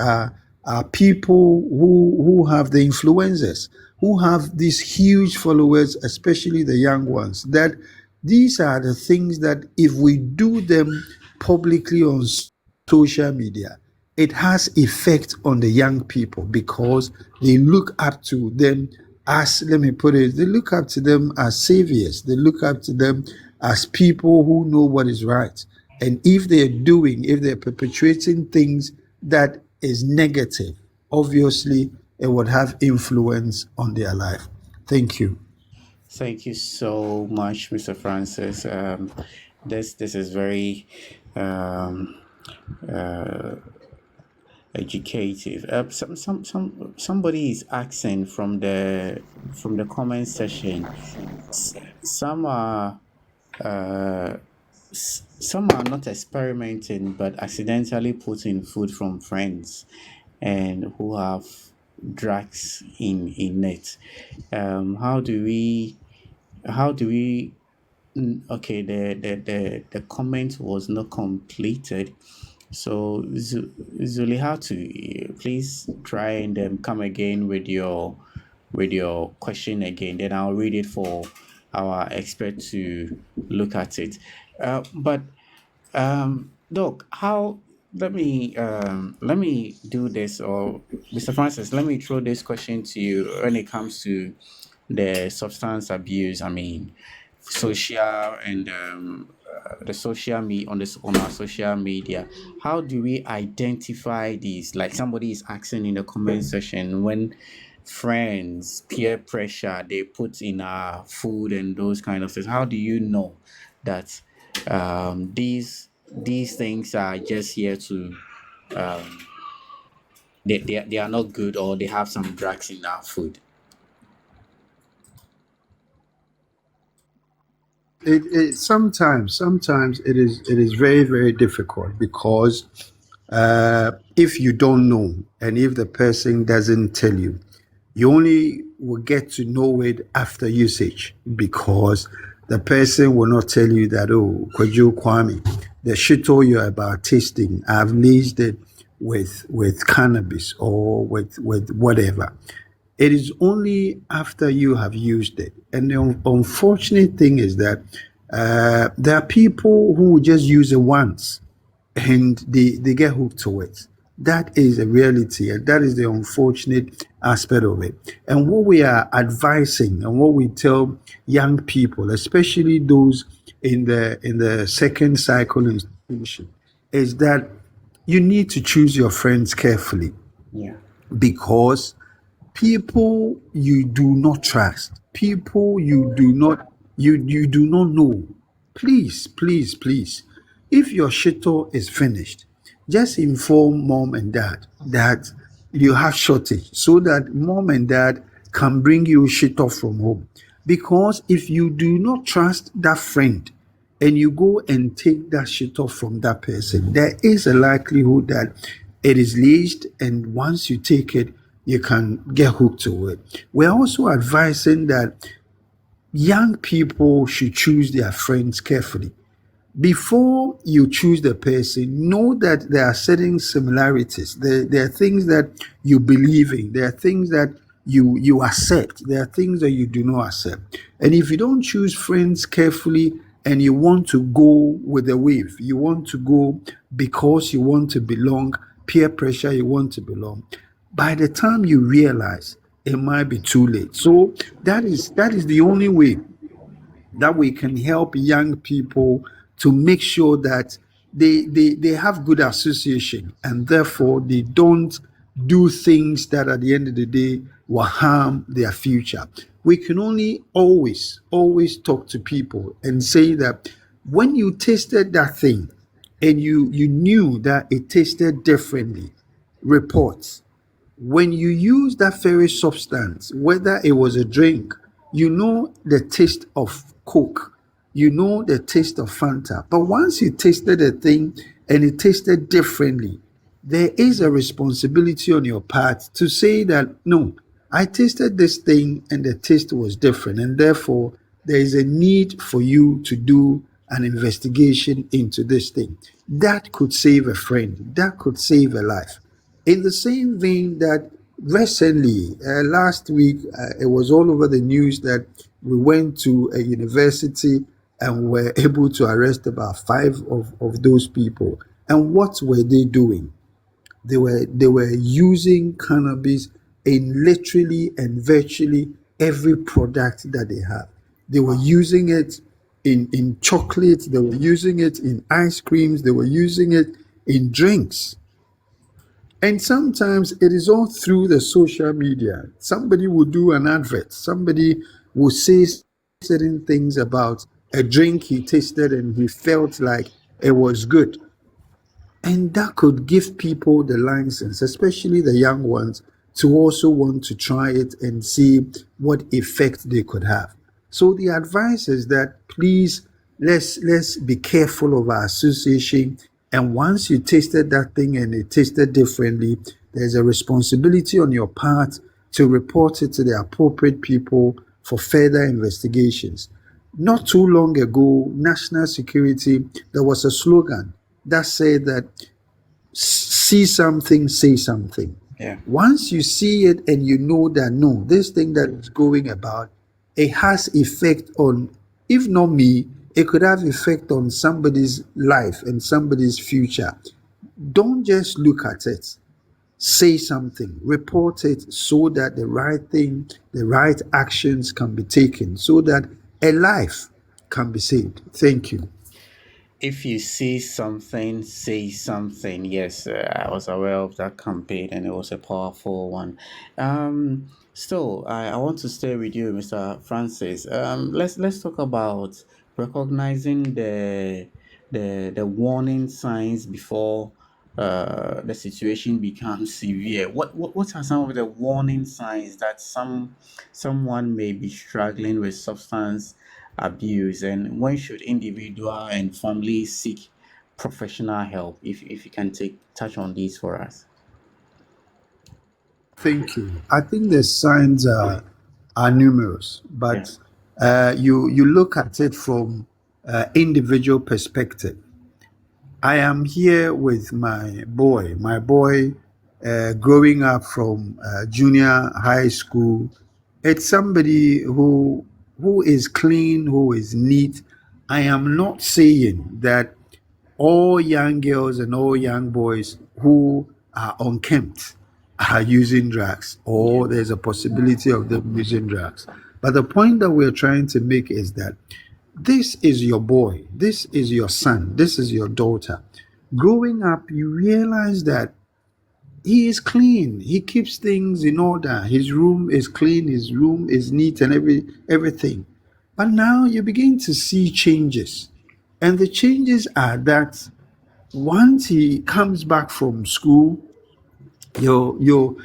people who have the influencers, who have these huge followers, especially the young ones, that these are the things that if we do them publicly on social media, it has effect on the young people, because they look up to them as, let me put it, they look up to them as saviors. They look up to them as people who know what is right. And if they're perpetuating things that is negative, obviously it would have influence on their life. Thank you. Thank you so much, Mr. Francis. This is very um, uh, educative. Somebody is asking from the comment section. Some are some are not experimenting, but accidentally putting food from friends, and who have drugs in it. How do we? How do we? Okay, the comment was not completed. So Zulihatu, please try and come again with your question again. Then I'll read it for our expert to look at it. But Doc, how? Let me do this, or Mr. Francis, let me throw this question to you when it comes to the substance abuse. I mean, social and the social media on our social media. How do we identify these? Like somebody is asking in the comment section, when friends peer pressure they put in our food and those kind of things. How do you know that these things are just here to they are not good, or they have some drugs in our food? Sometimes it is very, very difficult, because if you don't know, and if the person doesn't tell you, you only will get to know it after usage, because The person will not tell you that, oh, Kwajo Kwame, the shito you're about tasting, I've laced it with cannabis or with whatever. It is only after you have used it. And the unfortunate thing is that there are people who just use it once and they get hooked to it. That is a reality, and that is the unfortunate aspect of it. And what we are advising and what we tell young people, especially those in the second cycle institution, is that you need to choose your friends carefully Yeah. because people you do not trust, people you do not know, please, please, please, if your shito is finished, just inform mom and dad that you have shortage so that mom and dad can bring you shito from home. Because if you do not trust that friend and you go and take that shit off from that person, there is a likelihood that it is leached, and once you take it, you can get hooked to it. We're also advising that young people should choose their friends carefully. Before you choose the person, know that there are certain similarities. There are things that you believe in. There are things that you accept. There are things that you do not accept. And if you don't choose friends carefully and you want to go with the wave, you want to go because you want to belong, peer pressure, you want to belong. By the time you realize, it might be too late. So that is the only way that we can help young people to make sure that they have good association and therefore they don't do things that at the end of the day will harm their future. We can only always talk to people and say that when you tasted that thing and you knew that it tasted differently, report. When you use that very substance, whether it was a drink, you know the taste of Coke, you know the taste of Fanta. But once you tasted a thing and it tasted differently, there is a responsibility on your part to say that, no, I tasted this thing and the taste was different. And therefore, there is a need for you to do an investigation into this thing. That could save a friend, that could save a life. In the same vein that recently, last week, it was all over the news that we went to a university and were able to arrest about five of those people. And what were they doing? They were using cannabis in literally and virtually every product that they have. They were using it in chocolate, they were using it in ice creams, they were using it in drinks. And sometimes it is all through the social media. Somebody will do an advert, somebody will say certain things about a drink he tasted and he felt like it was good. And that could give people the license, especially the young ones, to also want to try it and see what effect they could have. So the advice is that please let's be careful of our association. And once you tasted that thing and it tasted differently, there's a responsibility on your part to report it to the appropriate people for further investigations. Not too long ago, national security, there was a slogan that said that see something, say something. Yeah. Once you see it and you know that no, this thing that is going about, it has effect on, if not me, it could have effect on somebody's life and somebody's future. Don't just look at it. Say something, report it so that the right thing, the right actions can be taken so that a life can be saved. Thank you. If you see something, say something. Yes, I was aware of that campaign and it was a powerful one. Still, I want to stay with you, Mr. Francis. Let's talk about recognizing the warning signs before the situation becomes severe. What are some of the warning signs that someone may be struggling with substance abuse, and when should individual and family seek professional help? If you can take touch on these for us. Thank you. I think the signs are numerous, Yeah. but You look at it from individual perspective. I am here with my boy. My boy, growing up from junior high school, it's somebody who is clean, who is neat. I am not saying that all young girls and all young boys who are unkempt are using drugs, Yeah. or there's a possibility of them using drugs. But the point that we're trying to make is that this is your boy, this is your son, this is your daughter. Growing up, you realize that he is clean. He keeps things in order. His room is clean, his room is neat and everything. But now you begin to see changes. And the changes are that once he comes back from school, your your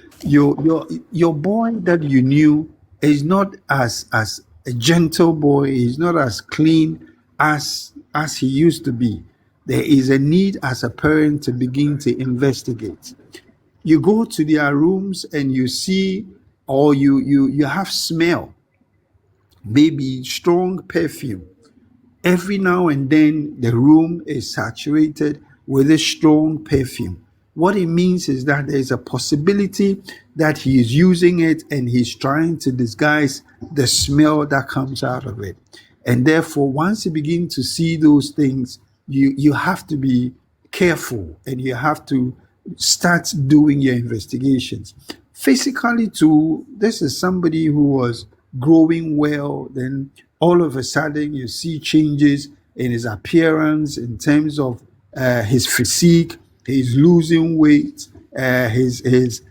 your boy that you knew is not as a gentle boy, he's not as clean as he used to be. There is a need as a parent to begin to investigate. You go to their rooms and you see, or you have smell, maybe strong perfume. Every now and then, the room is saturated with a strong perfume. What it means is that there is a possibility that he is using it and he's trying to disguise the smell that comes out of it. And therefore, once you begin to see those things, you have to be careful and you have to start doing your investigations. Physically, too, this is somebody who was growing well, then all of a sudden you see changes in his appearance in terms of his physique. He's losing weight. His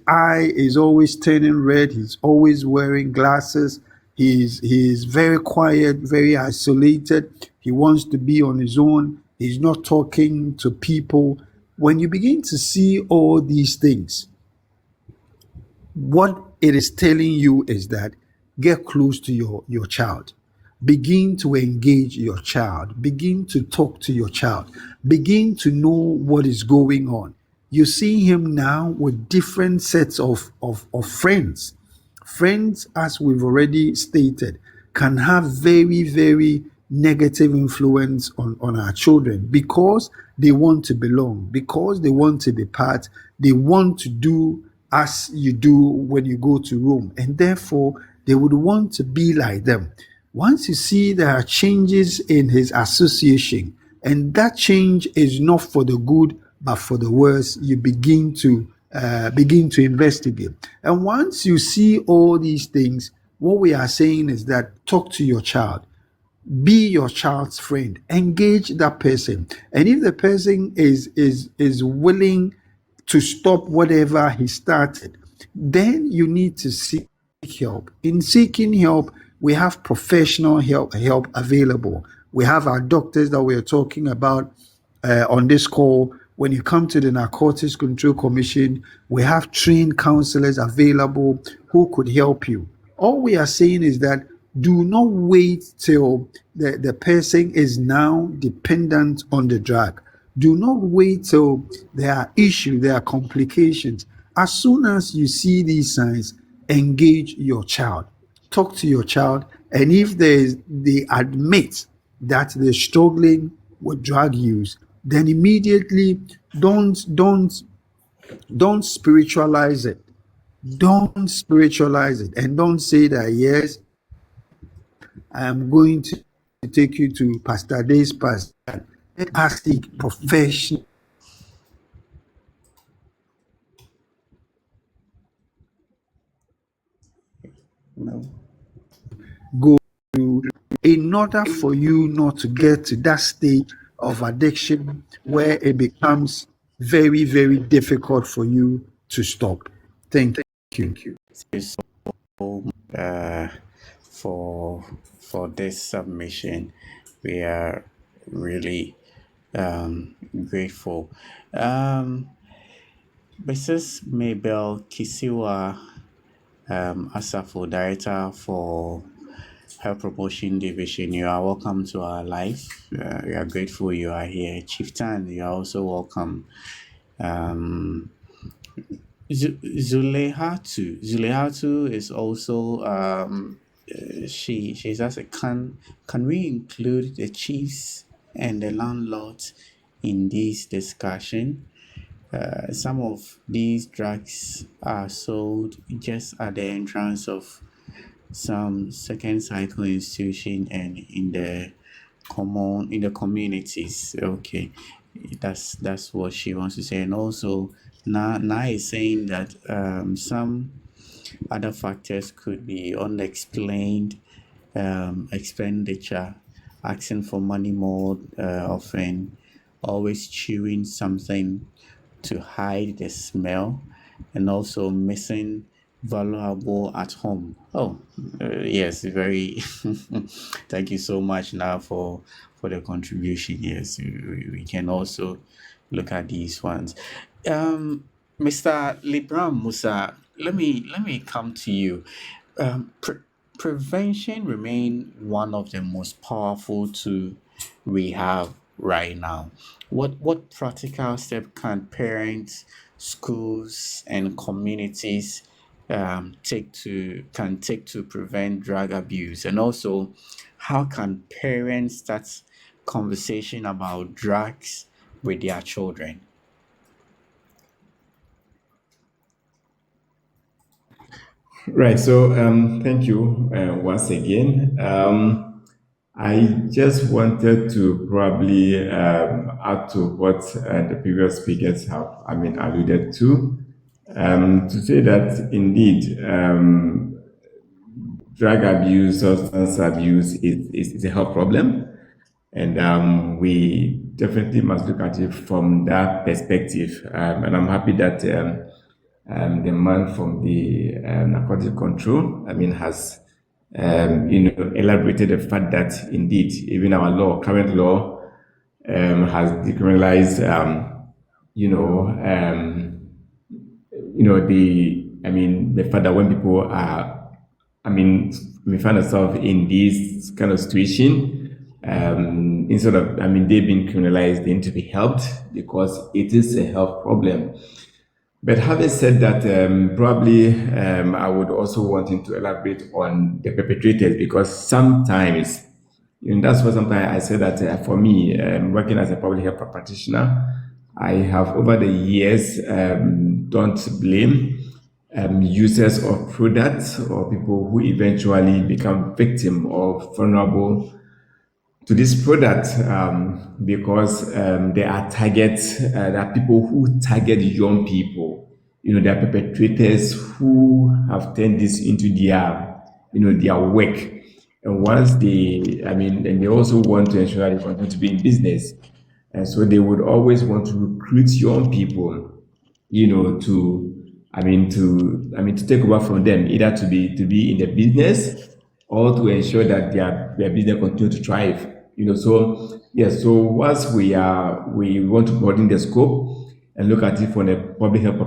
eye is always turning red. He's always wearing glasses. He's very quiet, very isolated. He wants to be on his own. He's not talking to people. When you begin to see all these things, what it is telling you is that get close to your child. Begin to engage your child. Begin to talk to your child. Begin to know what is going on. You see him now with different sets of friends. Friends, as we've already stated, can have very, very negative influence on our children because they want to belong, because they want to be part, they want to do as you do when you go to Rome, and therefore they would want to be like them. Once you see there are changes in his association, and that change is not for the good but for the worse, you begin to investigate. And once you see all these things, what we are saying is that talk to your child, be your child's friend, engage that person, and if the person is willing to stop whatever he started, then you need to seek help. In seeking help, we have professional help available. We have our doctors that we are talking about on this call. When you come to the Narcotics Control Commission, we have trained counselors available who could help you. All we are saying is that do not wait till the person is now dependent on the drug. Do not wait till there are issues, there are complications. As soon as you see these signs, engage your child. Talk to your child, and if they admit that they're struggling with drug use, then immediately don't spiritualize it. Don't spiritualize it, and don't say that yes, I am going to take you to Pastor this, Pastor. Let us seek professional. No. Go to in order for you not to get to that state of addiction where it becomes very, very difficult for you to stop. Thank you. Thank you so uh, for this submission. We are really grateful. Um, Mrs. Mabel Kisiwa Asafo, Director for Health Promotion Division, you are welcome to our live. We are grateful you are here. Chief Tan, you are also welcome. Um, Zulehatu is also she's asked, can we include the chiefs and the landlords in this discussion? Some of these drugs are sold just at the entrance of some second cycle institution and in the communities. Okay, that's what she wants to say. And also, Na is saying that some other factors could be unexplained expenditure, asking for money more often, always chewing something to hide the smell, and also missing valuable at home. Oh, yes, very. Thank you so much now for the contribution. Yes, we can also look at these ones. Mr. Libram Musa, let me come to you. Prevention remain one of the most powerful tools we have right now. What practical step schools, and communities take to prevent drug abuse, and also how can parents start conversation about drugs with their children? Right. So, thank you once again. I just wanted to probably add to what the previous speakers have, alluded to say that indeed drug abuse, substance abuse is a health problem, and we definitely must look at it from that perspective. And I'm happy that the man from the narcotic control, has elaborated the fact that indeed even our current law, has decriminalized, the fact that when people are, we find ourselves in this kind of situation, instead of, they being criminalized, they need to be helped because it is a health problem. But having said that, probably I would also want him to elaborate on the perpetrators because sometimes, that's what sometimes I say that for me, working as a public health practitioner, I have over the years don't blame users of products or people who eventually become victim or vulnerable to this product because there are targets, there are people who target young people. There are perpetrators who have turned this into their work. And once and they also want to ensure that they continue to be in business. And so they would always want to recruit young people to take over from them, either to be in the business or to ensure that their business continue to thrive. So yes, so once we want to broaden the scope and look at it from a public health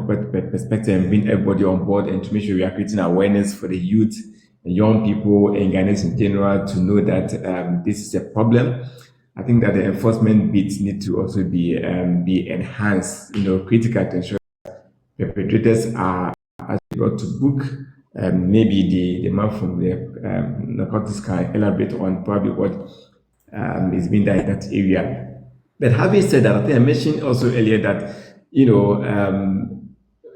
perspective and bring everybody on board and to make sure we are creating awareness for the youth and young people and Ghanaians in general to know that this is a problem. I think that the enforcement bits need to also be enhanced, critical to ensure perpetrators are brought to book. Maybe the man from the narcotics can elaborate on probably what is being done in that area. But having said that, I think I mentioned also earlier that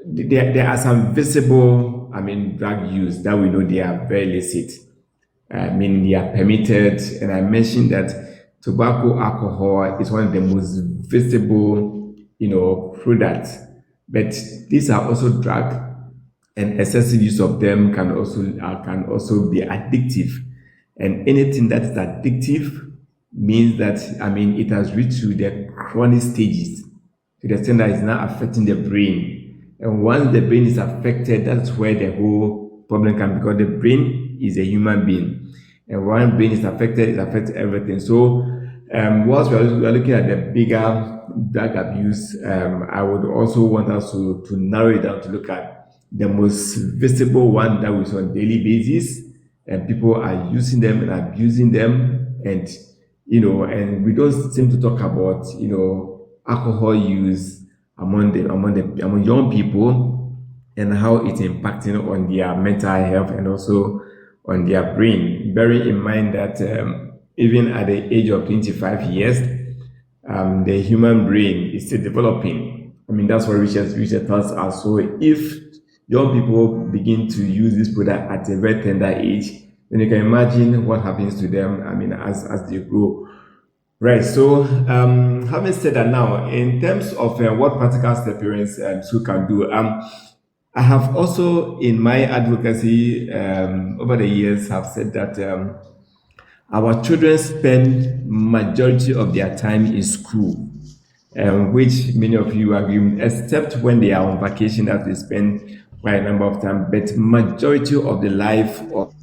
there are some visible, drug use that we know they are very illicit. They are permitted, and I mentioned that tobacco, alcohol is one of the most visible, products. But these are also drugs, and excessive use of them can also be addictive. And anything that is addictive means that it has reached to the chronic stages to the extent that it's now affecting the brain. And once the brain is affected, that's where the whole problem can, because the brain is a human being. And when brain is affected, it affects everything. So whilst we are looking at the bigger drug abuse, I would also want us to narrow it down to look at the most visible one that we see on a daily basis, and people are using them and abusing them, and and we don't seem to talk about alcohol use among young people and how it's impacting on their mental health and also on their brain, bearing in mind that even at the age of 25 years, the human brain is still developing. I mean, that's what research tells us. So if young people begin to use this product at a very tender age, then you can imagine what happens to them, I mean, as they grow. Right. So, having said that, now in terms of what practical step parents school can do, I have also in my advocacy over the years have said that our children spend majority of their time in school, which many of you agree, with, except when they are on vacation that they spend quite a number of time. But majority of the life of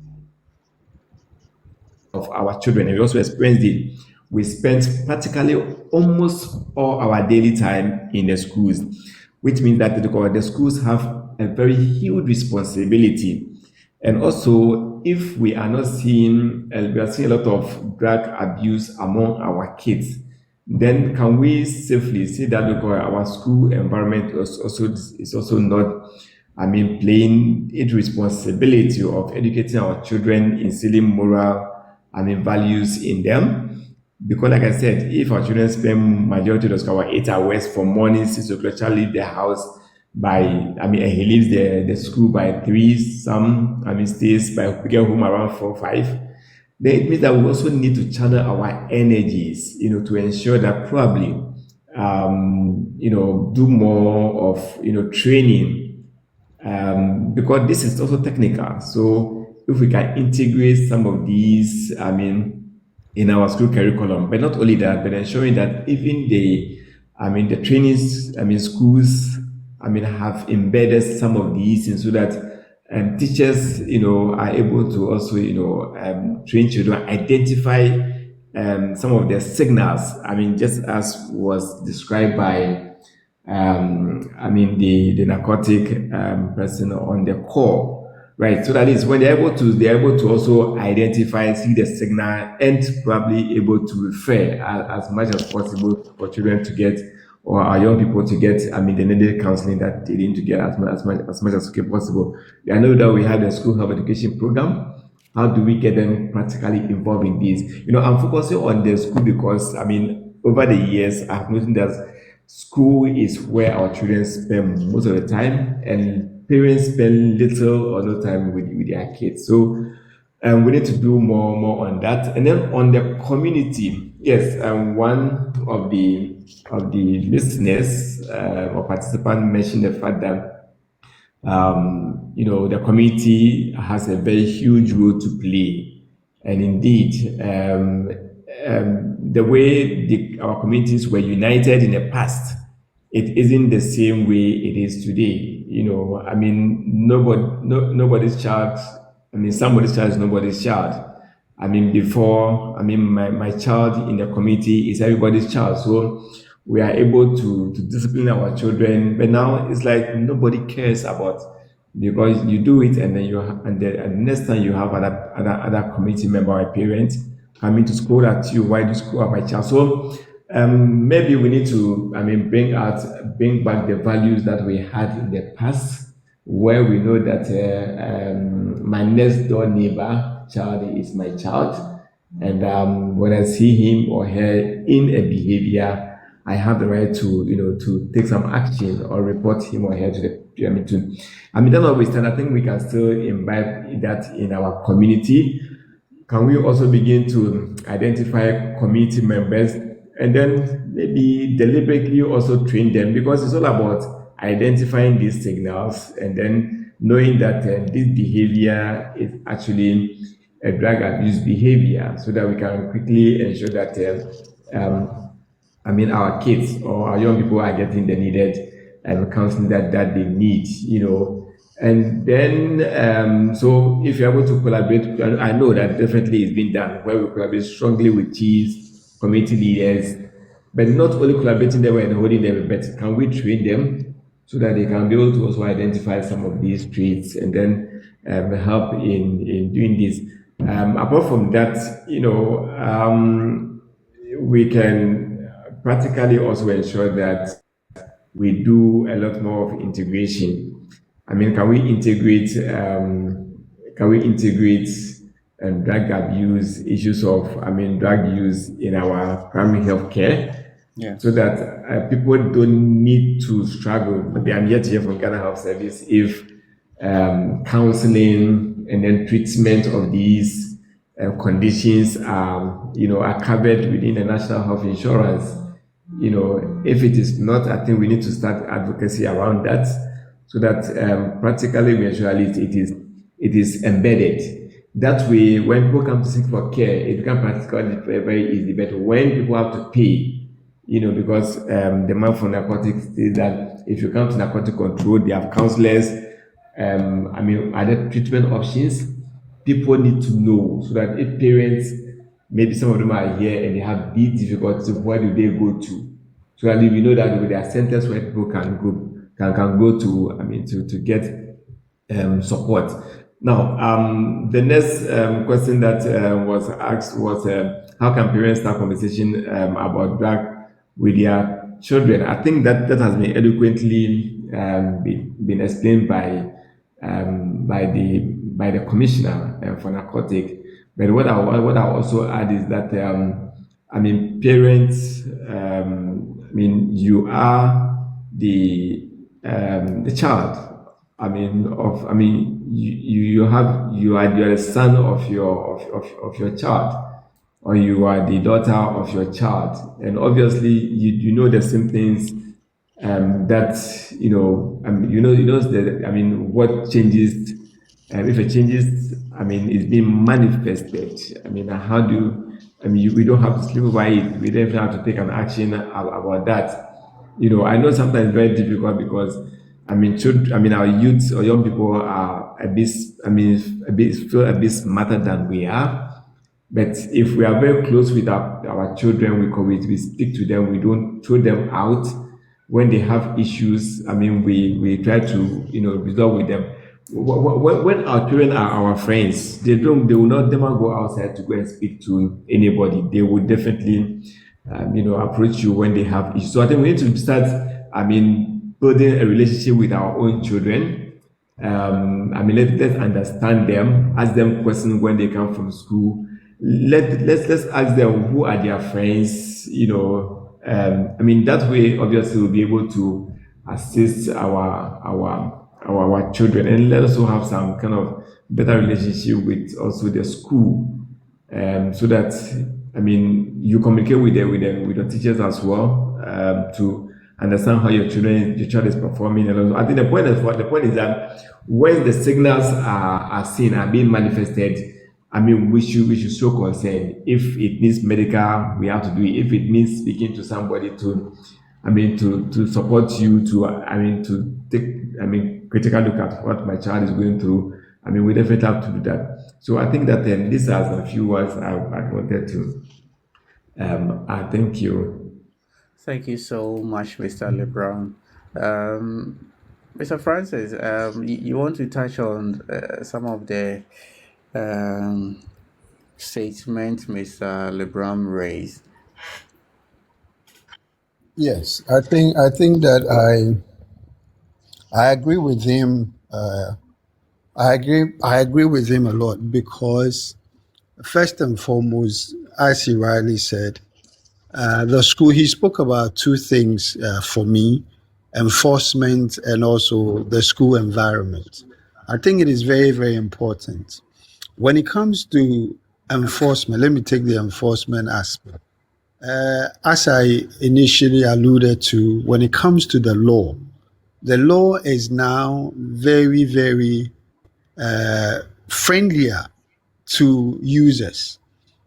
our children, and we also experienced it. We spent practically almost all our daily time in the schools, which means that the schools have a very huge responsibility. And also, if we are not seeing, we are seeing a lot of drug abuse among our kids, then can we safely say that our school environment is also not, I mean, playing its responsibility of educating our children, instilling moral, I mean, values in them? Because, like I said, if our children spend majority of our 8 hours from morning 6 o'clock, child leave the house by, I mean, and he leaves the school by 3. Some, I mean, stays by get home around 4 5. Then it means that we also need to channel our energies, to ensure that probably, do more of, training, because this is also technical. So if we can integrate some of these, I mean, in our school curriculum, but not only that, but ensuring that even the trainings, I mean, schools, I mean, have embedded some of these things so that teachers, are able to also, train children, identify some of their signals. I mean, just as was described by I mean, the narcotic person on the call, right? So that is when they're able to also identify, see the signal, and probably able to refer as much as possible for children to get, or our young people to get, I mean, the needed counseling that they need to get as much as possible. I know that we have the school health education program. How do we get them practically involved in this? I'm focusing on the school because, I mean, over the years, I've noticed that school is where our children spend most of the time, and parents spend little or no time with their kids. So we need to do more on that. And then on the community, yes, one of the listeners or participant mentioned the fact that the community has a very huge role to play. And indeed, the way our communities were united in the past, it isn't the same way it is today. I mean, nobody's child, I mean, somebody's child is nobody's child. I mean, before, I mean, my child in the community is everybody's child. So we are able to discipline our children. But now it's like nobody cares about, because you do it, and then and the next time you have other community member or parent coming to school at you, why do you school at my child? So maybe we need to, I mean, bring back the values that we had in the past, where we know that my next door neighbor child is my child, and when I see him or her in a behavior, I have the right to, to take some action or report him or her to the, I mean, that notwithstanding, I think we can still imbibe that in our community. Can we also begin to identify community members, and then maybe deliberately also train them, because it's all about identifying these signals and then knowing that this behavior is actually a drug abuse behavior, so that we can quickly ensure that I mean, our kids or our young people are getting the needed counseling that they need, And then, so if you're able to collaborate, I know that definitely is being done, where we collaborate strongly with chiefs, community leaders, but not only collaborating them and holding them, but can we train them so that they can be able to also identify some of these traits, and then help in doing this. Apart from that, we can practically also ensure that we do a lot more of integration. I mean, can we integrate drug abuse, issues of, drug use in our primary health care, Yeah. so that people don't need to struggle. But I'm yet to hear from Ghana Health Service if counseling and then treatment of these conditions are covered within the national health insurance. If it is not, I think we need to start advocacy around that, so that practically, eventually, it is embedded. That way, when people come to seek for care, it becomes practically very easy. But when people have to pay, because the man for narcotics says that if you come to narcotic control, they have counselors, other treatment options. People need to know, so that if parents, maybe some of them are here and they have big difficulties, where do they go to? So that we know that there are centers where people can go to, to get support. Now, the next question that was asked was, how can parents start conversation about drug with their children? I think that has been eloquently been explained by the commissioner for narcotic. But what I also add is that parents. You are the child. You are the son of your child, or you are the daughter of your child, and obviously you know the same things that what changes, if it changes, is being manifested. How do we don't have to sleep over it. We don't have to take an action about that. I know sometimes it's very difficult because our youths or young people are feel a bit smarter than we are. But if we are very close with our children, we speak to them, we don't throw them out when they have issues. We try to resolve with them. When our children are our friends, they will not never go outside to go and speak to anybody. They will definitely approach you when they have issues. So I think we need to start building a relationship with our own children. Let's understand them, ask them questions when they come from school. Let's ask them who are their friends. That way, obviously, we'll be able to assist our children, and let us also have some kind of better relationship with also the school, so that you communicate with the teachers as well, to understand how your child is performing. And also, I think the point is that when the signals are seen, are being manifested, we should show concern. If it needs medical, we have to do it. If it means speaking to somebody to support you, to take critical look at what my child is going through, we definitely have to do that. So I think that these are a few words I wanted to thank you. Thank you so much, Mr. LeBron. Mr. Francis, you want to touch on some of the um, statements Mr. LeBron raised? Yes, I think that I agree with him. I agree with him a lot because first and foremost, as he rightly said, the school, he spoke about two things for me: enforcement and also the school environment. I think it is very, very important. When it comes to enforcement, let me take the enforcement aspect. As I initially alluded to, when it comes to the law is now very, very friendlier to users,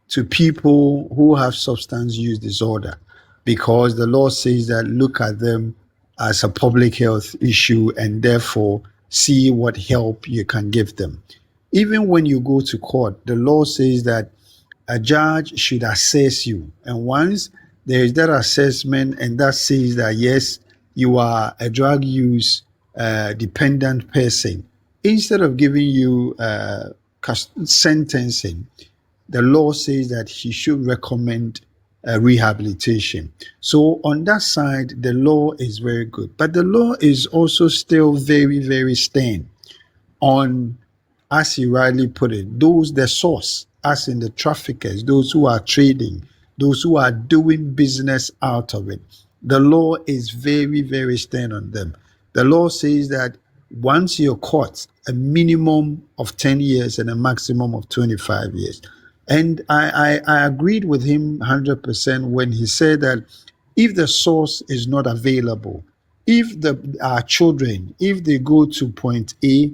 to people who have substance use disorder, because the law says that look at them as a public health issue and therefore see what help you can give them. Even when you go to court, the law says that a judge should assess you. And once there is that assessment and that says that yes, you are a drug use dependent person, instead of giving you sentencing, the law says that he should recommend rehabilitation. So on that side, the law is very good. But the law is also still very, very stern on as he rightly put it, those the source, as in the traffickers, those who are trading, those who are doing business out of it, the law is very, very stern on them. The law says that once you're caught, a minimum of 10 years and a maximum of 25 years. And I agreed with him 100% when he said that if the source is not available, if our children, if they go to point A,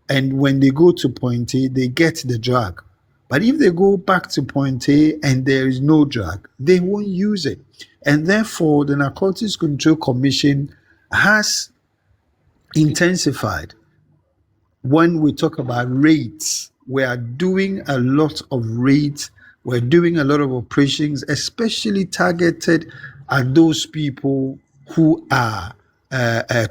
and when they go to point A, they get the drug. But if they go back to point A and there is no drug, they won't use it. And therefore, the Narcotics Control Commission has intensified. When we talk about raids, we are doing a lot of raids. We're doing a lot of operations, especially targeted at those people who are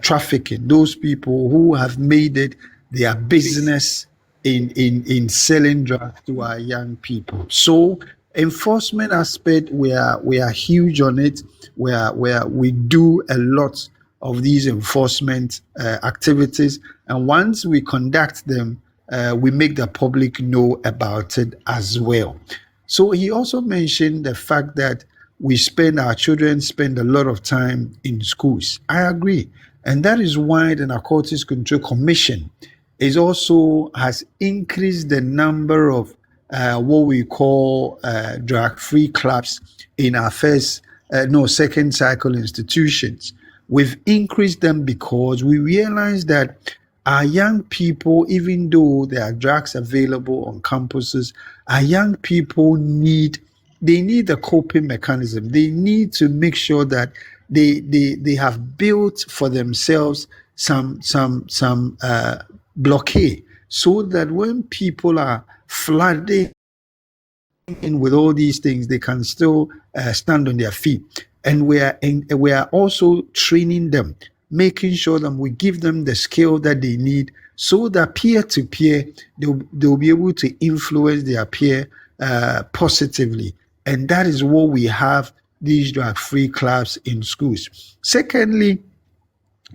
trafficking, those people who have made it their business in selling drugs to our young people. So enforcement aspect, we are huge on it. We do a lot of these enforcement activities, and once we conduct them, we make the public know about it as well. So he also mentioned the fact that our children spend a lot of time in schools. I agree, and that is why the Narcotics Control Commission has increased the number of what we call drug-free clubs in our second cycle institutions. We've increased them because we realize that our young people, even though there are drugs available on campuses, our young people need a coping mechanism. They need to make sure that they have built for themselves some blockade, so that when people are flooding in with all these things, they can still stand on their feet. And we are also training them, making sure that we give them the skill that they need, so that peer to peer, they'll be able to influence their peer positively. And that is what we have these drug-free clubs in schools. Secondly,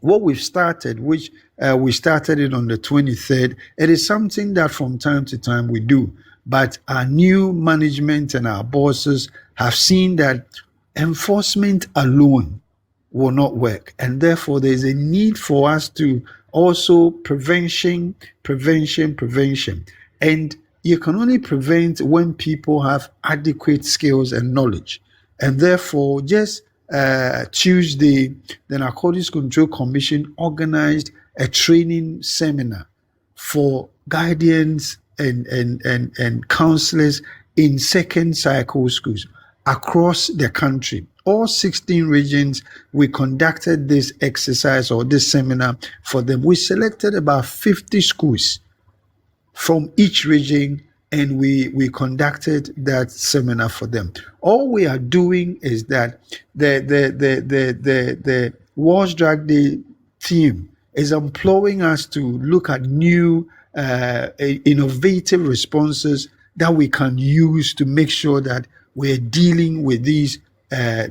what we've started, which we started it on the 23rd, it is something that from time to time we do. But our new management and our bosses have seen that enforcement alone will not work. And therefore, there's a need for us to also prevention. And you can only prevent when people have adequate skills and knowledge. And therefore, just Tuesday, the Narcotics Control Commission organized a training seminar for guardians and counselors in second cycle schools across the country. All 16 regions, we conducted this exercise or this seminar for them. We selected about 50 schools from each region, and we conducted that seminar for them. All we are doing is that the World Drug Day theme is employing us to look at new innovative responses that we can use to make sure that we're dealing with these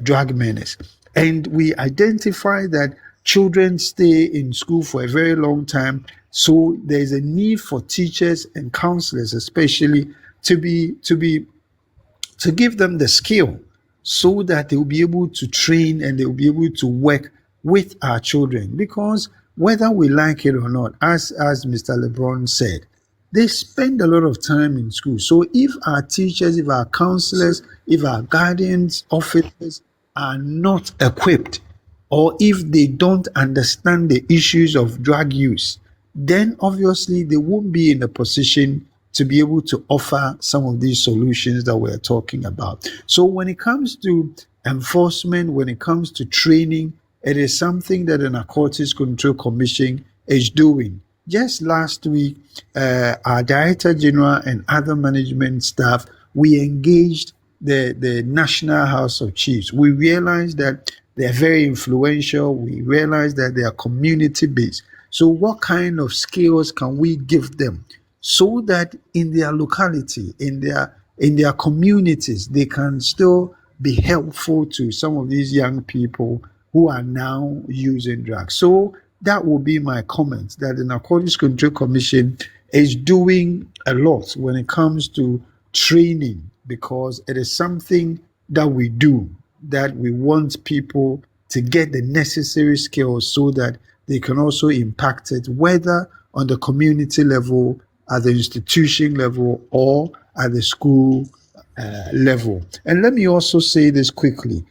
drug menace. And we identify that children stay in school for a very long time, so there's a need for teachers and counselors especially to give them the skill, so that they'll be able to train and they'll be able to work with our children. Because whether we like it or not, as Mr. LeBron said, they spend a lot of time in school. So if our teachers, if our counselors, if our guardians officers are not equipped, or if they don't understand the issues of drug use, then obviously they won't be in a position to be able to offer some of these solutions that we're talking about. So when it comes to enforcement, when it comes to training, it is something that the Narcotics Control Commission is doing. Just last week, our Director General and other management staff, we engaged the National House of Chiefs. We realized that they're very influential. We realized that they are community-based. So what kind of skills can we give them, so that in their locality, in their communities, they can still be helpful to some of these young people who are now using drugs? So that will be my comment, that the Narcotics Control Commission is doing a lot when it comes to training, because it is something that we do, that we want people to get the necessary skills so that they can also impact it, whether on the community level, at the institution level, or at the school level. And let me also say this quickly.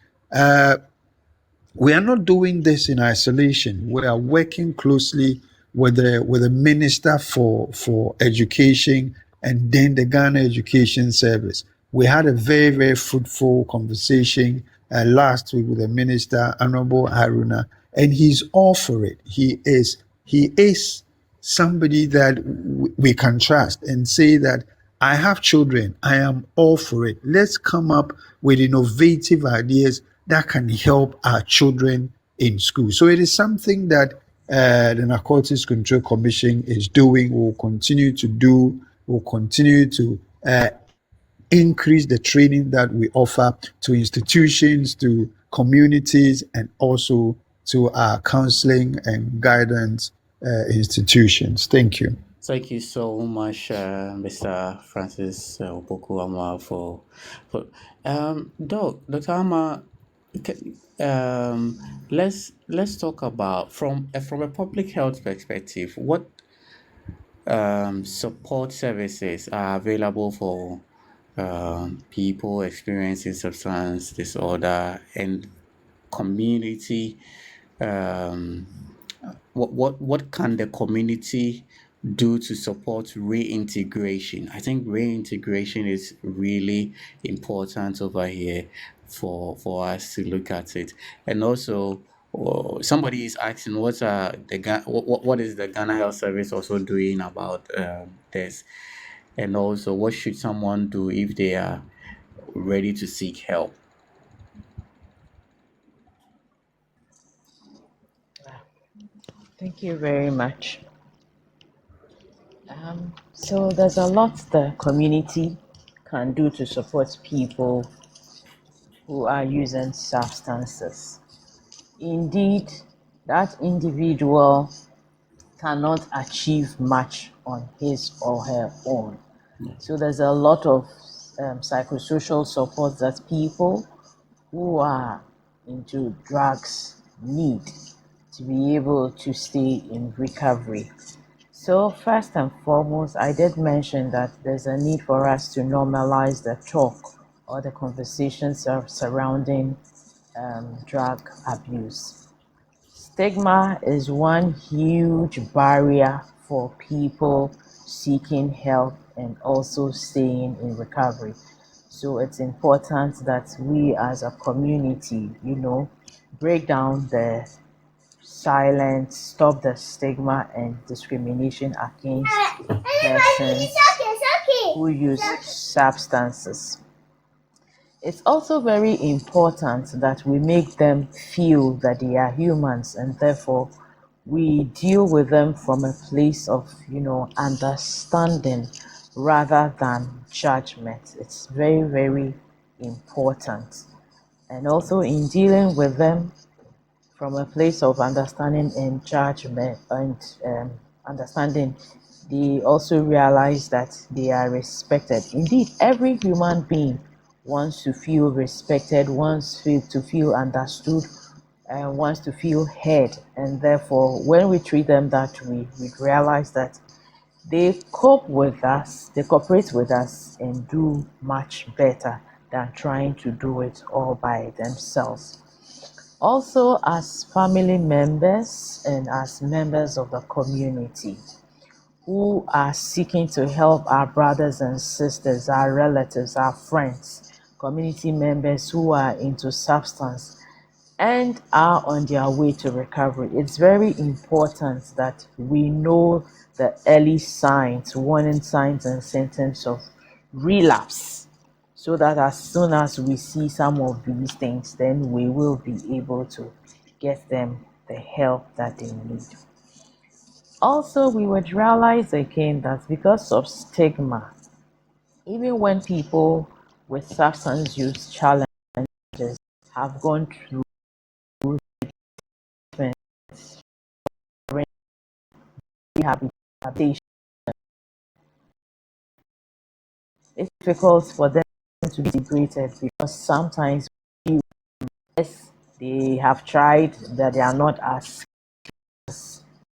We are not doing this in isolation. We are working closely with the minister for education and then the Ghana Education Service. We had a very fruitful conversation last week with the minister, Honorable Haruna, and he's all for it. He is somebody that we can trust and say that I have children, I am all for it. Let's come up with innovative ideas that can help our children in school. So it is something that the Narcotics Control Commission is doing, will continue to do, will continue to increase the training that we offer to institutions, to communities, and also to our counseling and guidance institutions. Thank you. Thank you so much, Mr. Francis Opoku Amwa, for Dr. Ama. Let's talk about from a public health perspective. What support services are available for people experiencing substance disorder and community? Um, what can the community do to support reintegration? I think reintegration is really important over here for us to look at it. And also, somebody is asking what is the Ghana Health Service also doing about this, and also what should someone do if they are ready to seek help? Thank you very much. So there's a lot the community can do to support people who are using substances. Indeed, that individual cannot achieve much on his or her own. So there's a lot of psychosocial support that people who are into drugs need to be able to stay in recovery. So first and foremost, I did mention that there's a need for us to normalize the talk or the conversations surrounding drug abuse. Stigma is one huge barrier for people seeking help and also staying in recovery. So it's important that we as a community, break down the silence, stop the stigma and discrimination against persons who use substances. It's also very important that we make them feel that they are humans, and therefore we deal with them from a place of, understanding rather than judgment. It's very important. And also in dealing with them from a place of understanding and judgment and understanding, they also realize that they are respected. Indeed, every human being wants to feel respected, wants to feel understood, and wants to feel heard. And therefore, when we treat them that way, we realize that they cope with us, they cooperate with us, and do much better than trying to do it all by themselves. Also, as family members and as members of the community who are seeking to help our brothers and sisters, our relatives, our friends, community members who are into substance and are on their way to recovery, it's very important that we know the early signs, warning signs and symptoms of relapse, so that as soon as we see some of these things, then we will be able to get them the help that they need. Also, we would realize again that because of stigma, even when people with substance use challenges have gone through rehabilitation, it's difficult for them to be integrated because sometimes yes, they have tried, that they are not as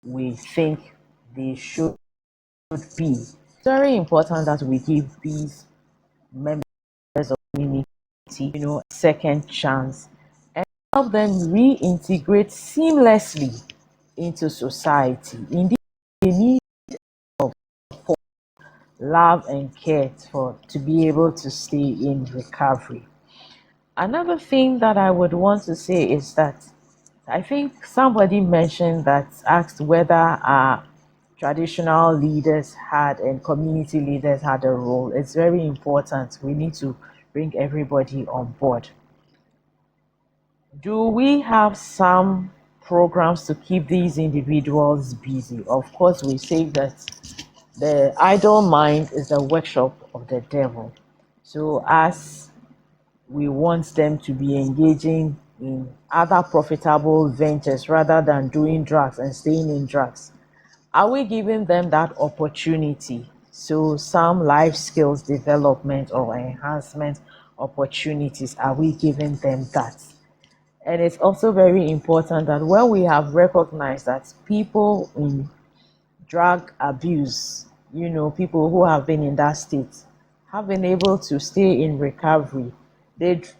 we think they should be. It's very important that we give these members of the community, a second chance and help them reintegrate seamlessly into society. Indeed, they need support, love, and care to be able to stay in recovery. Another thing that I would want to say is that I think somebody mentioned that, asked whether traditional leaders had and community leaders had a role. It's very important. We need to bring everybody on board. Do we have some programs to keep these individuals busy? Of course, we say that the idle mind is the workshop of the devil. So, as we want them to be engaging in other profitable ventures rather than doing drugs and staying in drugs, are we giving them that opportunity? So, some life skills development or enhancement opportunities, are we giving them that? And it's also very important that when we have recognized that people in drug abuse, people who have been in that state have been able to stay in recovery,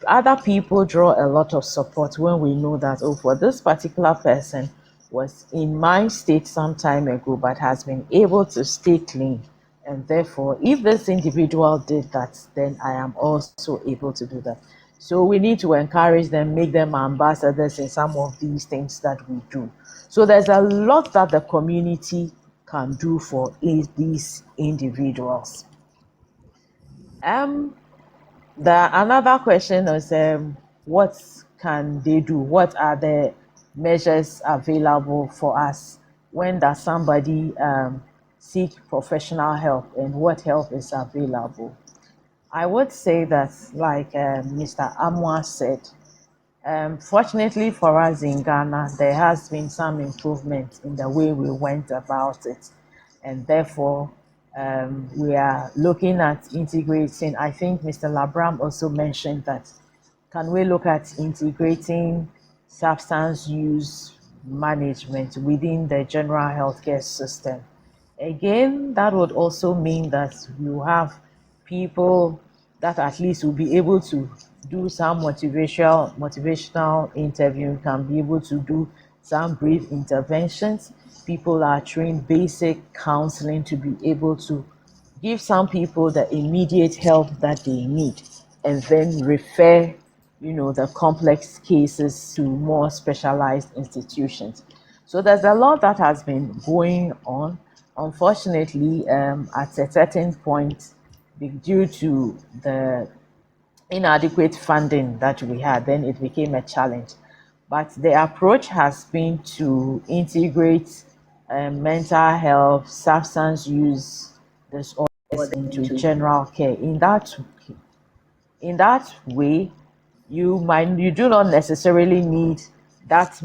other people draw a lot of support when we know that, oh, for this particular person was in my state some time ago but has been able to stay clean, and therefore if this individual did that, then I am also able to do that. So we need to encourage them, make them ambassadors in some of these things that we do. So there's a lot that the community can do for these individuals. Another question is, what can they do? What are the measures available for us? When does somebody seek professional help, and what help is available? I would say that, like Mr. Amwa said, fortunately for us in Ghana, there has been some improvement in the way we went about it. And therefore, we are looking at integrating. I think Mr. Labram also mentioned that, can we look at integrating substance use management within the general healthcare system? Again, that would also mean that you have people that at least will be able to do some motivational interviewing, can be able to do some brief interventions. People are trained basic counseling to be able to give some people the immediate help that they need, and then refer the complex cases to more specialized institutions. So there's a lot that has been going on. Unfortunately, at a certain point, due to the inadequate funding that we had, then it became a challenge. But the approach has been to integrate mental health, substance use disorders into general care. In that way, you do not necessarily need that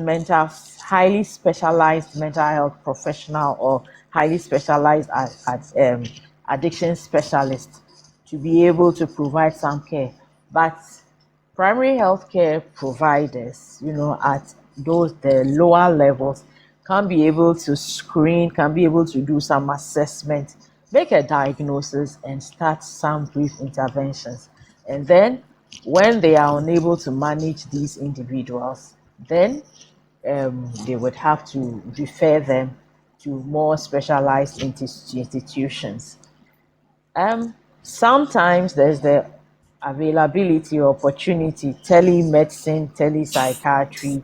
highly specialized mental health professional or highly specialized addiction specialist to be able to provide some care. But primary healthcare providers, at the lower levels, can be able to screen, can be able to do some assessment, make a diagnosis, and start some brief interventions. And then, when they are unable to manage these individuals, then they would have to refer them to more specialized institutions. Sometimes there's the availability or opportunity, telemedicine, telepsychiatry,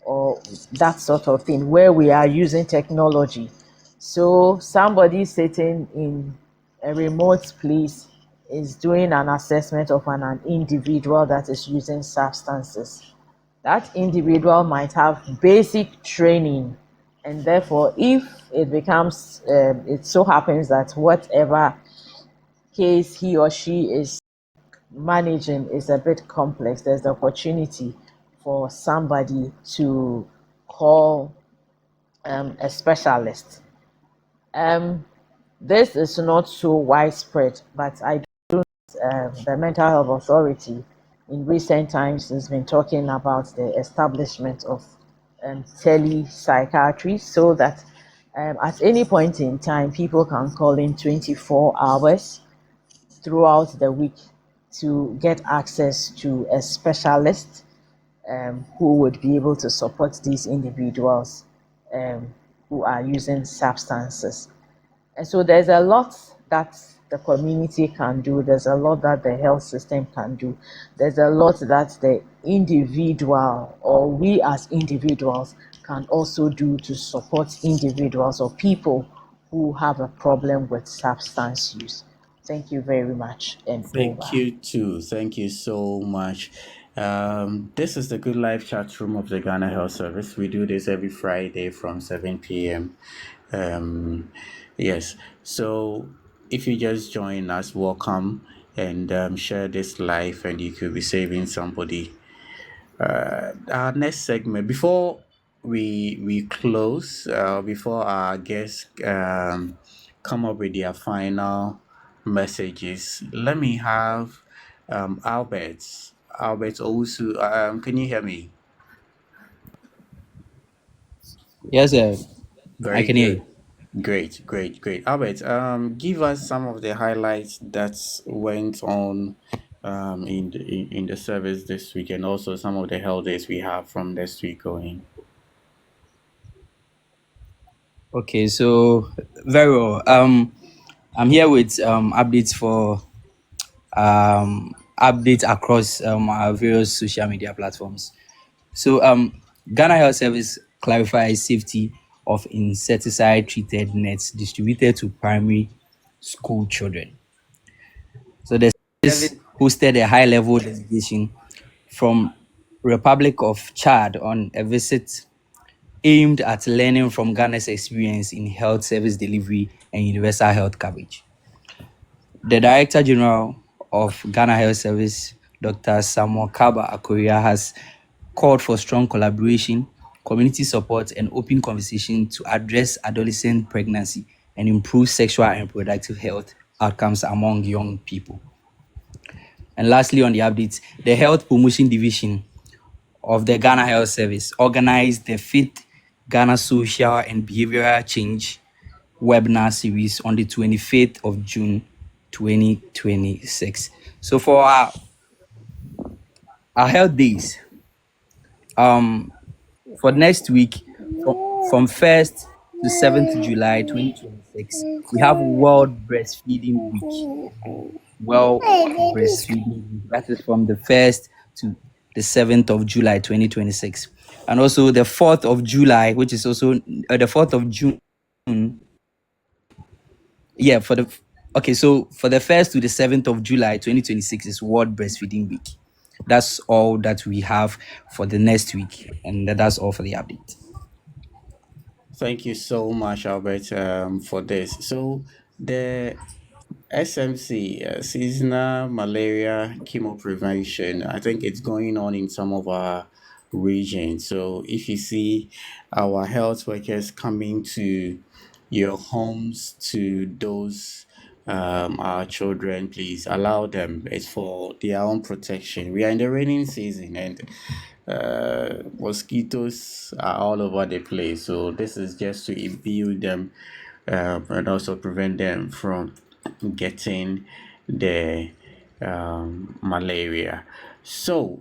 or that sort of thing, where we are using technology. So somebody sitting in a remote place is doing an assessment of an individual that is using substances. That individual might have basic training, and therefore, if it so happens that whatever case he or she is managing is a bit complex, there's the opportunity for somebody to call a specialist. This is not so widespread, but I the Mental Health Authority in recent times has been talking about the establishment of tele-psychiatry so that at any point in time, people can call in 24 hours throughout the week to get access to a specialist who would be able to support these individuals um, who are using substances. And so there's a lot that the community can do, there's a lot that the health system can do, there's a lot that the individual or we as individuals can also do to support individuals or people who have a problem with substance use. Thank you very much and Thank over. you too. Thank you so much. This is the Good Life Chat Room of the Ghana Health Service. We do this every Friday from 7 p.m. Yes. So if you just join us, welcome and share this life, and you could be saving somebody. Our next segment, before we close, before our guests come up with their final messages, let me have Albert. Albert also, can you hear me? Yes, sir. I Very can hear good. you. Great. Albert, give us some of the highlights that went on in the service this week, and also some of the hell days we have from this week going. Okay, so very well. I'm here with updates for updates across our various social media platforms. So Ghana Health Service clarifies safety of insecticide treated nets distributed to primary school children. So the service hosted a high level delegation from Republic of Chad on a visit aimed at learning from Ghana's experience in health service delivery and universal health coverage. The Director General of Ghana Health Service, Dr. Samuel Kaba Akoria, has called for strong collaboration, community support, and open conversation to address adolescent pregnancy and improve sexual and reproductive health outcomes among young people. And lastly, on the updates, the Health Promotion Division of the Ghana Health Service organized the fifth Ghana Social and Behavioral Change webinar series on the 25th of June 2026. So for our health days, um for next week, from 1st to 7th July 2026, we have World Breastfeeding Week. Well, breastfeeding week. That is from the 1st to the 7th of July 2026. And also the 4th of July, which is also the 4th of June. Yeah, okay, so for the 1st to the 7th of July 2026 is World Breastfeeding Week. That's all that we have for the next week. And that's all for the update. Thank you so much, Albert, for this. So the SMC, seasonal malaria chemo prevention, I think it's going on in some of our regions. So if you see our health workers coming to your homes to those our children, please allow them. It's for their own protection. We are in the raining season, and mosquitoes are all over the place. So this is just to imbue them and also prevent them from getting the malaria. So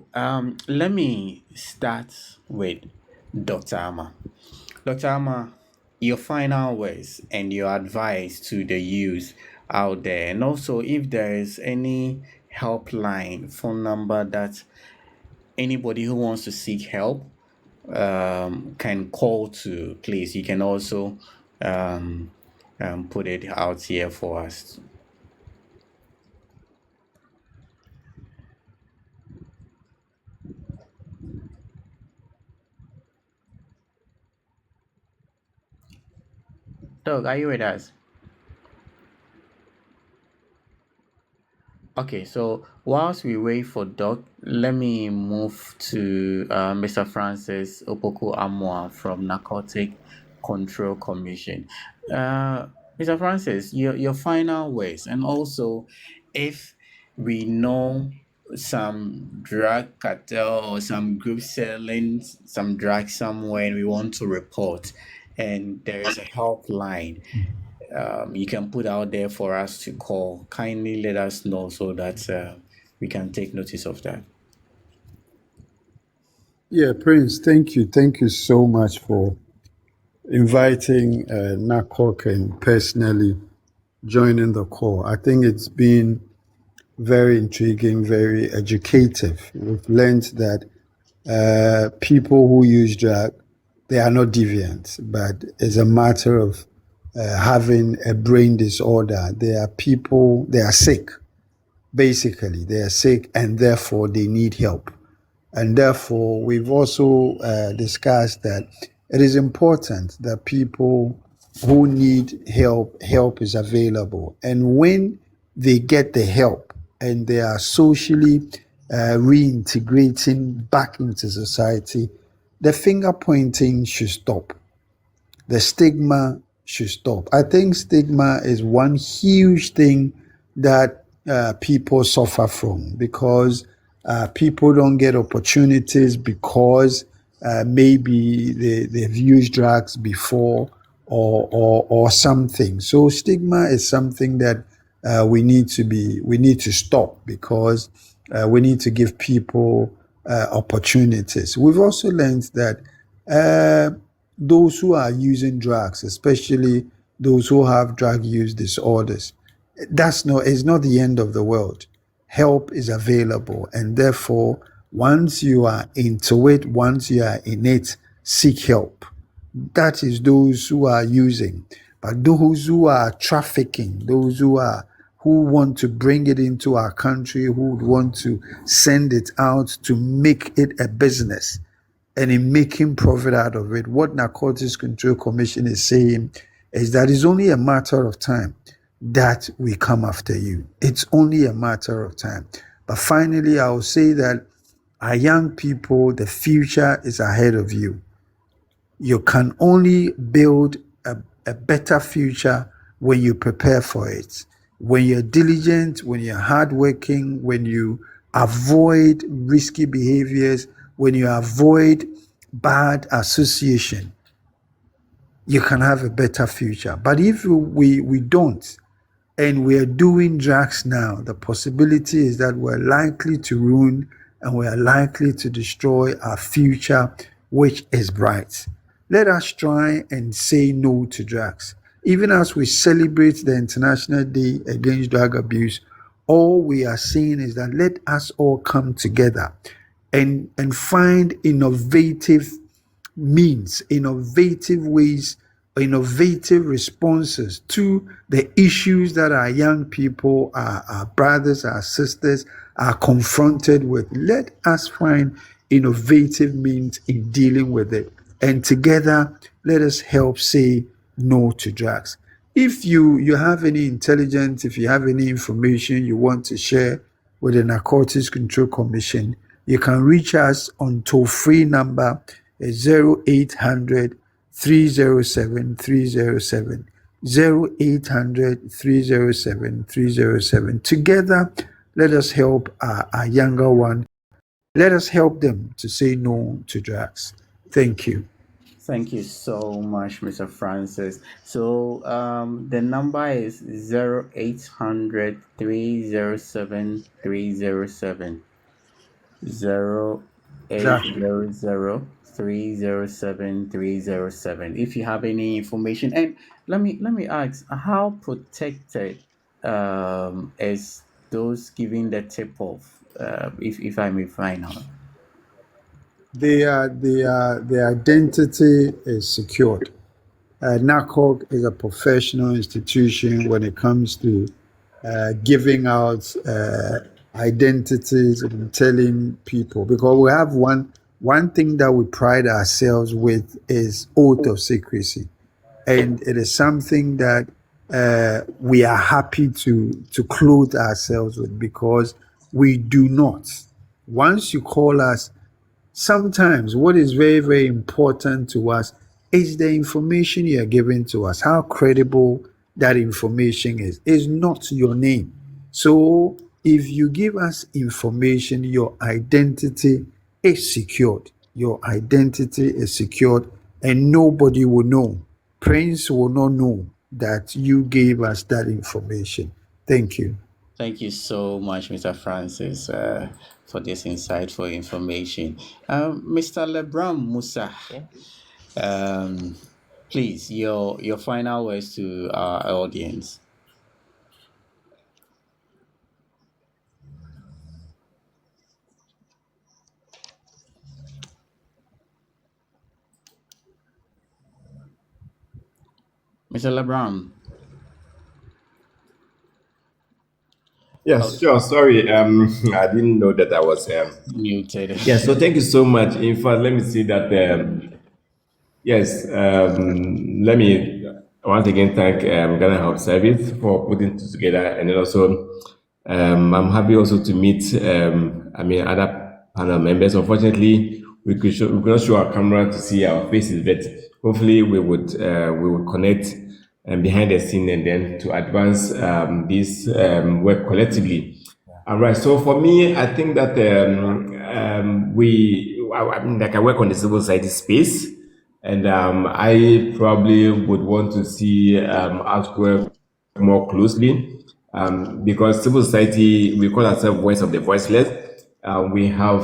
let me start with Dr. Ama. Dr. Ama, your final words and your advice to the youth out there, and also if there is any helpline phone number that anybody who wants to seek help can call to, please. You can also um, put it out here for us. Doug, are you with us? Okay, so whilst we wait for Doc, let me move to Mr. Francis Opoku Amwa from Narcotic Control Commission. Mr. Francis, your final words, and also if we know some drug cartel or some group selling some drugs somewhere and we want to report, and there is a helpline you can put out there for us to call. Kindly let us know so that we can take notice of that. Yeah, Prince, thank you. Thank you so much for inviting NACOC and personally joining the call. I think it's been very intriguing, very educative. We've learned that people who use drug, they are not deviant, but it's a matter of having a brain disorder. They are people, they are sick. Basically, they are sick and therefore they need help. And therefore, we've also discussed that it is important that people who need help is available. And when they get the help and they are socially reintegrating back into society, the finger pointing should stop. The stigma should stop. I think stigma is one huge thing that people suffer from because people don't get opportunities because maybe they've used drugs before or something. So stigma is something that we need to stop because we need to give people opportunities. We've also learned that those who are using drugs, especially those who have drug use disorders, it's not the end of the world. Help is available, and therefore, once you are into it, once you are in it, seek help. That is those who are using. But those who are trafficking, those who want to bring it into our country, who would want to send it out to make it a business and in making profit out of it, what Narcotics Control Commission is saying is that it's only a matter of time that we come after you. It's only a matter of time. But finally, I will say that our young people, the future is ahead of you. You can only build a better future when you prepare for it. When you're diligent, when you're hardworking, when you avoid risky behaviors, when you avoid bad association, you can have a better future. But if we don't, and we are doing drugs now, the possibility is that we're likely to ruin and we are likely to destroy our future, which is bright. Let us try and say no to drugs. Even as we celebrate the International Day Against Drug Abuse, all we are saying is that let us all come together and find innovative means, innovative ways, innovative responses to the issues that our young people, our brothers, our sisters are confronted with. Let us find innovative means in dealing with it. And together, let us help say no to drugs. If you have any intelligence, if you have any information you want to share with the Narcotics Control Commission, you can reach us on toll-free number 0800 307 307. 0800 307 307. Together, let us help our younger one. Let us help them to say no to drugs. Thank you. Thank you so much, Mr. Francis. So the number is 0800 307 307. Zero eight Exactly. zero zero 307 307. If you have any information, and let me ask, how protected is those giving the tip off, if I may find out? Their identity is secured. NACOG is a professional institution when it comes to giving out identities and telling people, because we have one thing that we pride ourselves with is oath of secrecy, and it is something that we are happy to clothe ourselves with because we do not. Once you call us, sometimes what is very, very important to us is the information you are giving to us, how credible that information is not your name. So if you give us information, your identity is secured. Your identity is secured, and nobody will know. Prince will not know that you gave us that information. Thank you. Thank you so much, Mr. Francis, for this insightful information. Mr. Lebram Musa, Okay. um, please, your final words to our audience. Mr. Lebram. Yes, Oh, sure. Sorry, I didn't know that I was. muted. Yeah, so thank you so much. In fact, let me say that. Yes, let me once again thank Ghana Health Service for putting this together, and then also I'm happy also to meet other panel members. Unfortunately, we could not show our camera to see our faces, but hopefully we would connect behind the scene and then to advance this work collectively. All right. So for me, I think that I mean, like I work on the civil society space, and I probably would want to see us work more closely because civil society, we call ourselves voice of the voiceless. We have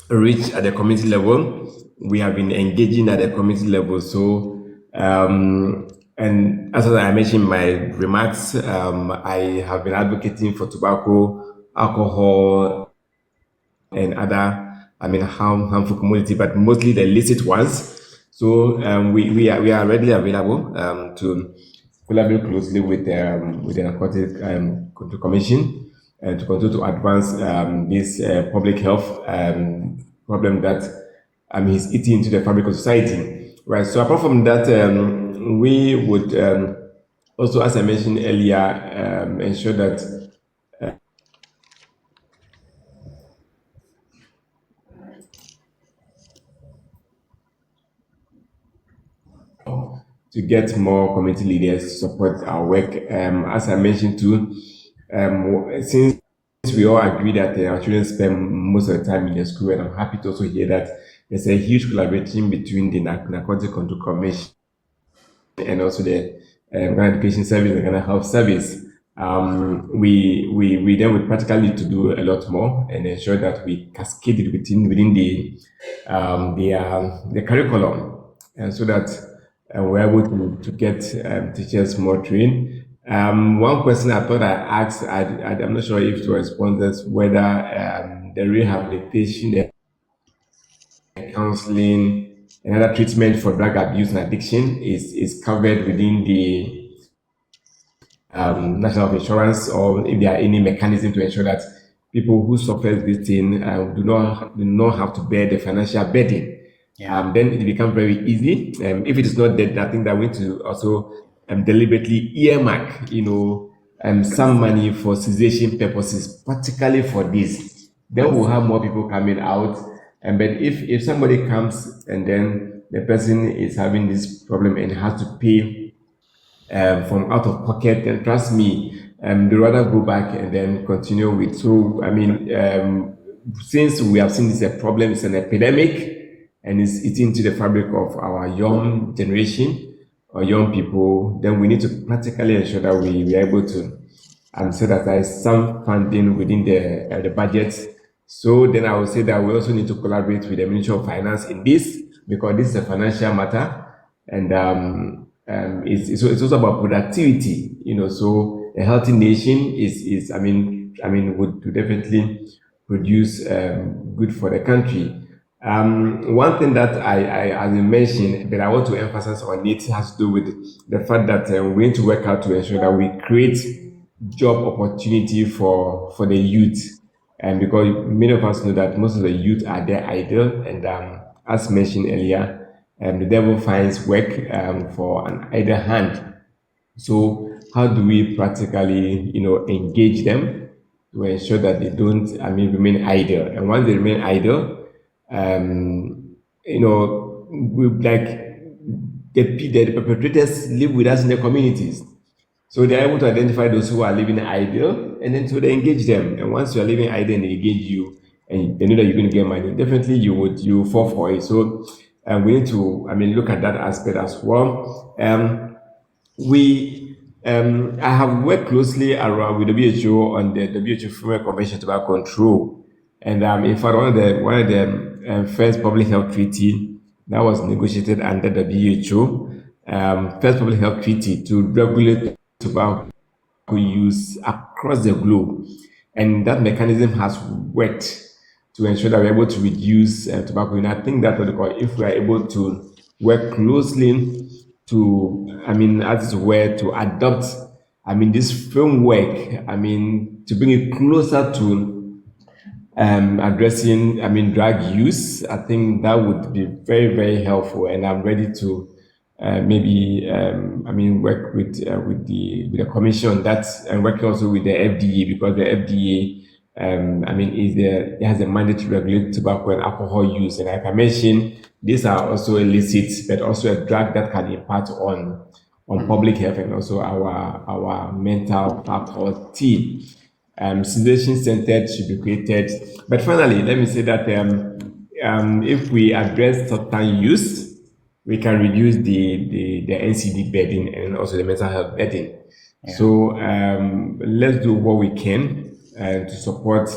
reached at the community level. We have been engaging at the community level. So, and as I mentioned in my remarks, I have been advocating for tobacco, alcohol, and other, harmful commodity, but mostly the illicit ones. So we are readily available to collaborate closely with the Narcotic Control Commission and to continue to advance this public health problem that is eating into the fabric of society. Right. So apart from that, we would also, as I mentioned earlier, ensure that to get more community leaders to support our work. As I mentioned too, since we all agree that our children spend most of the time in the school, and I'm happy to also hear that there's a huge collaboration between the Narcotic Control Commission and also the Ghana Education Service and Ghana Health Service. We then would practically need to do a lot more and ensure that we cascade it within the curriculum, and so that we're able to get teachers more trained. One question I thought I asked, I'm not sure if to respond this, whether the rehabilitation, the counseling, and other treatment for drug abuse and addiction is covered within the national health insurance, or if there are any mechanism to ensure that people who suffer this thing do not have to bear the financial burden. Yeah. Then it becomes very easy. If it is not that, I think that we need to also deliberately earmark, some money for cessation purposes, particularly for this. Then we'll have more people coming out. And but if somebody comes and then the person is having this problem and has to pay from out of pocket, then trust me, they rather go back and then continue with. So, I mean, since we have seen this a problem, it's an epidemic, and it's eating to the fabric of our young generation or young people, then we need to practically ensure that we are able to set aside some funding within the budget. So then I would say that we also need to collaborate with the Ministry of Finance in this, because this is a financial matter, and it's also about productivity. So a healthy nation is would definitely produce good for the country. One thing that as you mentioned, but I want to emphasize on it, has to do with the fact that we need to work out to ensure that we create job opportunity for the youth, and because many of us know that most of the youth are there idle, and as mentioned earlier, the devil finds work for an idle hand. So how do we practically, engage them to ensure that they don't, remain idle? And once they remain idle, we like the perpetrators live with us in the communities. So they're able to identify those who are living idle, and then so they engage them. And once you're living idle and they engage you, and they know that you're going to get money, definitely you will fall for it. So we need to, look at that aspect as well. We I have worked closely around with WHO on the WHO Framework Convention on Tobacco Control, and in fact one of the first public health treaty that was negotiated under the WHO, first public health treaty to regulate tobacco use across the globe, and that mechanism has worked to ensure that we're able to reduce tobacco. And I think that what they call, if we are able to work closely to, as it were, to adopt, this framework, to bring it closer to addressing, drug use. I think that would be very, very helpful, and I'm ready to maybe, work with the commission on that, and working also with the FDA, because the FDA, it has a mandate to regulate tobacco and alcohol use, and like I mentioned, these are also illicit, but also a drug that can impact on public health and also our mental faculty. Citizen centered should be created. But finally, let me say that if we address substance use, we can reduce the NCD burden and also the mental health burden. So let's do what we can to support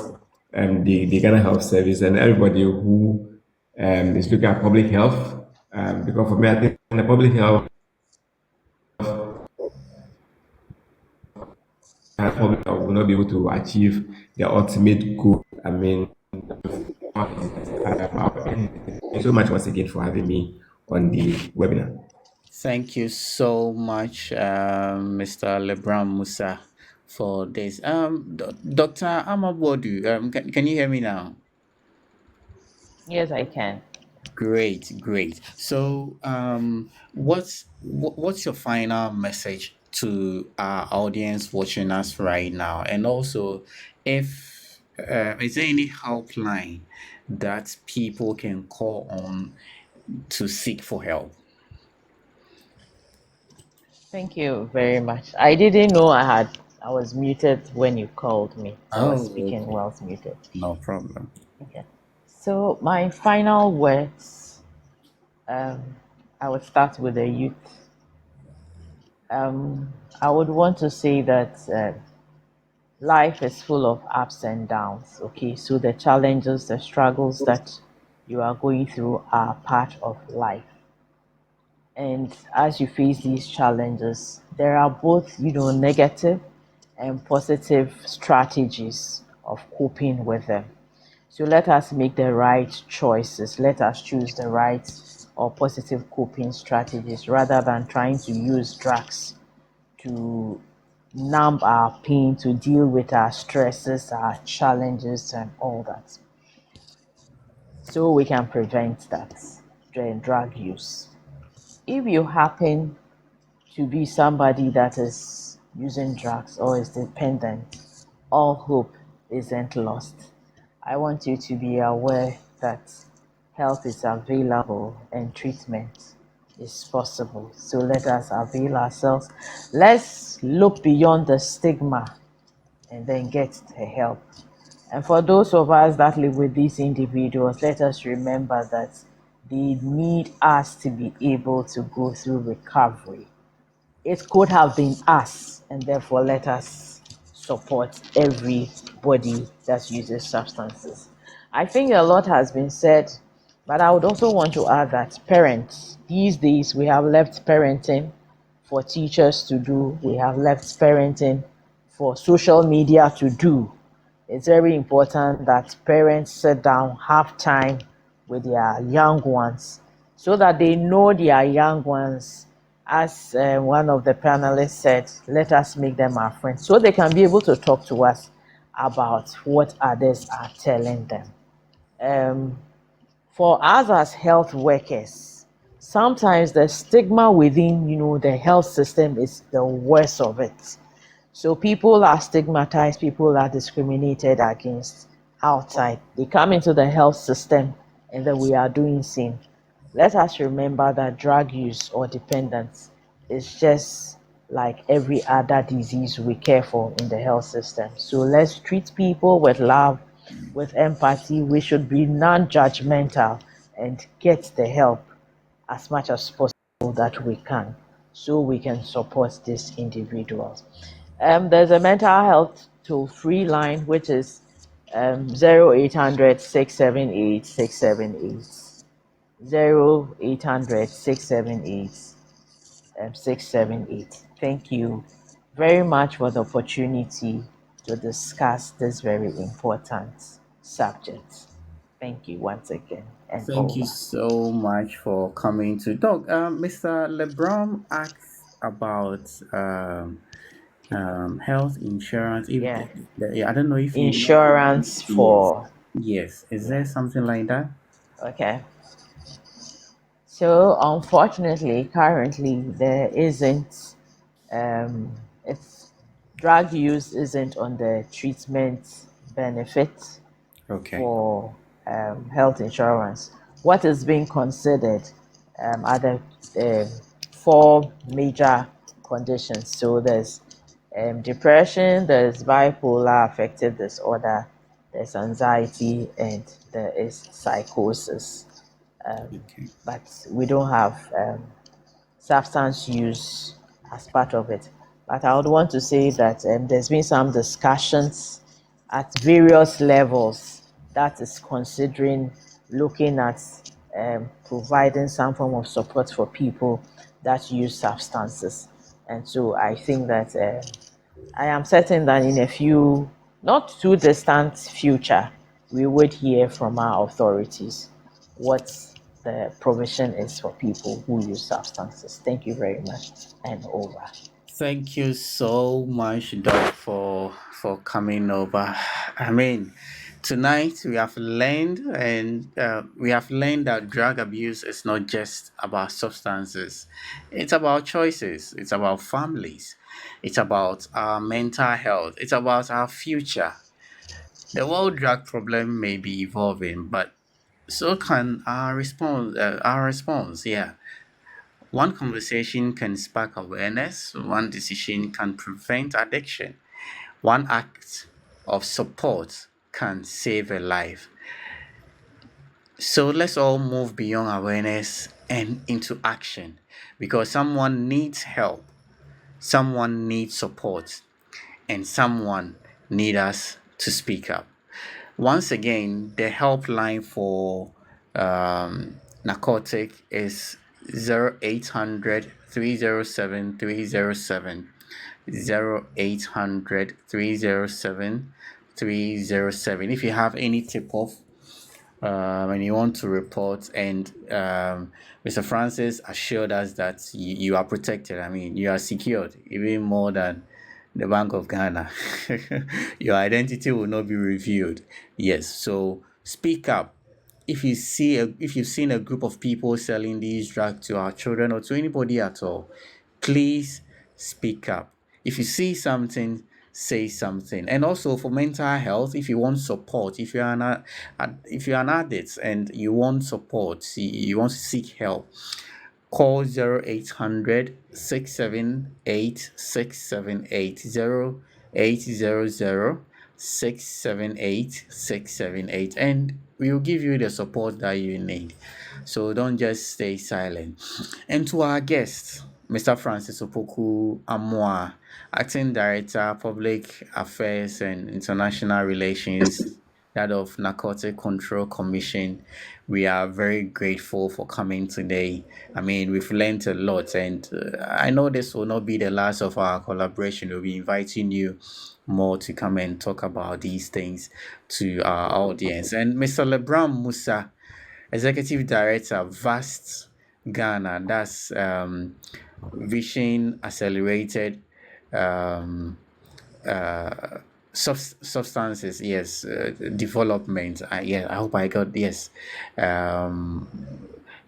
the Ghana Health Service and everybody who is looking at public health. Because for me, I think the public health will not be able to achieve their ultimate goal. Thank you so much once again for having me on the webinar. Thank you so much, Mr. Lebram Musa, for this. Dr. Amabodu, can you hear me now? Yes, I can. Great. So, what's your final message to our audience watching us right now? And also, if is there any helpline that people can call on to seek for help? Thank you very much. I didn't know I was muted when you called me. I was Oh, speaking okay. whilst muted. No problem. Okay. So my final words, um, I would start with the youth. I would want to say that life is full of ups and downs. Okay, so the challenges, the struggles that you are going through are part of life. And as you face these challenges, there are both, negative and positive strategies of coping with them. So let us make the right choices. Let us choose the right or positive coping strategies rather than trying to use drugs to numb our pain, to deal with our stresses, our challenges, and all that. So we can prevent that drug use. If you happen to be somebody that is using drugs or is dependent, all hope isn't lost. I want you to be aware that help is available and treatment is possible. So let us avail ourselves. Let's look beyond the stigma and then get the help. And for those of us that live with these individuals, let us remember that they need us to be able to go through recovery. It could have been us, and therefore let us support everybody that uses substances. I think a lot has been said, but I would also want to add that parents, these days we have left parenting for teachers to do, we have left parenting for social media to do. It's very important that parents sit down, have time with their young ones so that they know their young ones. As one of the panelists said, let us make them our friends so they can be able to talk to us about what others are telling them. For us as health workers, sometimes the stigma within, the health system is the worst of it. So people are stigmatized, people are discriminated against outside. They come into the health system and then we are doing same. Let us remember that drug use or dependence is just like every other disease we care for in the health system. So let's treat people with love, with empathy. We should be non judgmental and get the help as much as possible that we can so we can support these individuals. There's a mental health tool free line which is 0800 0800 678. Thank you very much for the opportunity to discuss this very important subject. Thank you once again and Thank you over. so much for coming to talk. Mr. LeBron asked about health insurance. If Yeah, I don't know if you know. insurance Yes, for, yes. Is there yeah, something like that? okay. So unfortunately, currently there isn't. It's drug use isn't on the treatment benefit Okay, for health insurance. What is being considered are the four major conditions. So there's depression, there's bipolar affective disorder, there's anxiety, and there is psychosis. okay. But we don't have substance use as part of it. But I would want to say that there's been some discussions at various levels that is considering looking at providing some form of support for people that use substances. And so I think that I am certain that in a few, not too distant future, we would hear from our authorities what the provision is for people who use substances. Thank you very much and over. Thank you so much, Doc, for coming over. I mean, tonight we have learned that drug abuse is not just about substances. It's about choices. It's about families. It's about our mental health. It's about our future. The world drug problem may be evolving, but so can our response. Our response, yeah. One conversation can spark awareness, one decision can prevent addiction, one act of support can save a life. So let's all move beyond awareness and into action because someone needs help, someone needs support, and someone needs us to speak up. Once again, the helpline for narcotic is 0800 307 307 0800 307 307. If you have any tip off and you want to report, and Mr. Francis assured us that you are protected. I mean, you are secured even more than the Bank of Ghana. Your identity will not be revealed. Yes, so speak up. If you've seen a group of people selling these drugs to our children or to anybody at all, please speak up. If you see something, say something. And also for mental health, if you want support, if you're an addict and you want support, you want to seek help, call 0800 678 678 0800 678 678, and we will give you the support that you need. So don't just stay silent. And to our guest, Mr. Francis Opoku Amoa, Acting Director, Public Affairs and International Relations, that of Narcotic Control Commission, we are very grateful for coming today. I mean, we've learned a lot, and I know this will not be the last of our collaboration. We'll be inviting you more to come and talk about these things to our audience. And Mr. Lebram Musa, Executive Director, VAST Ghana, that's Vision Accelerated um, substances, yes, development. Yeah, I hope I got, yes. Um,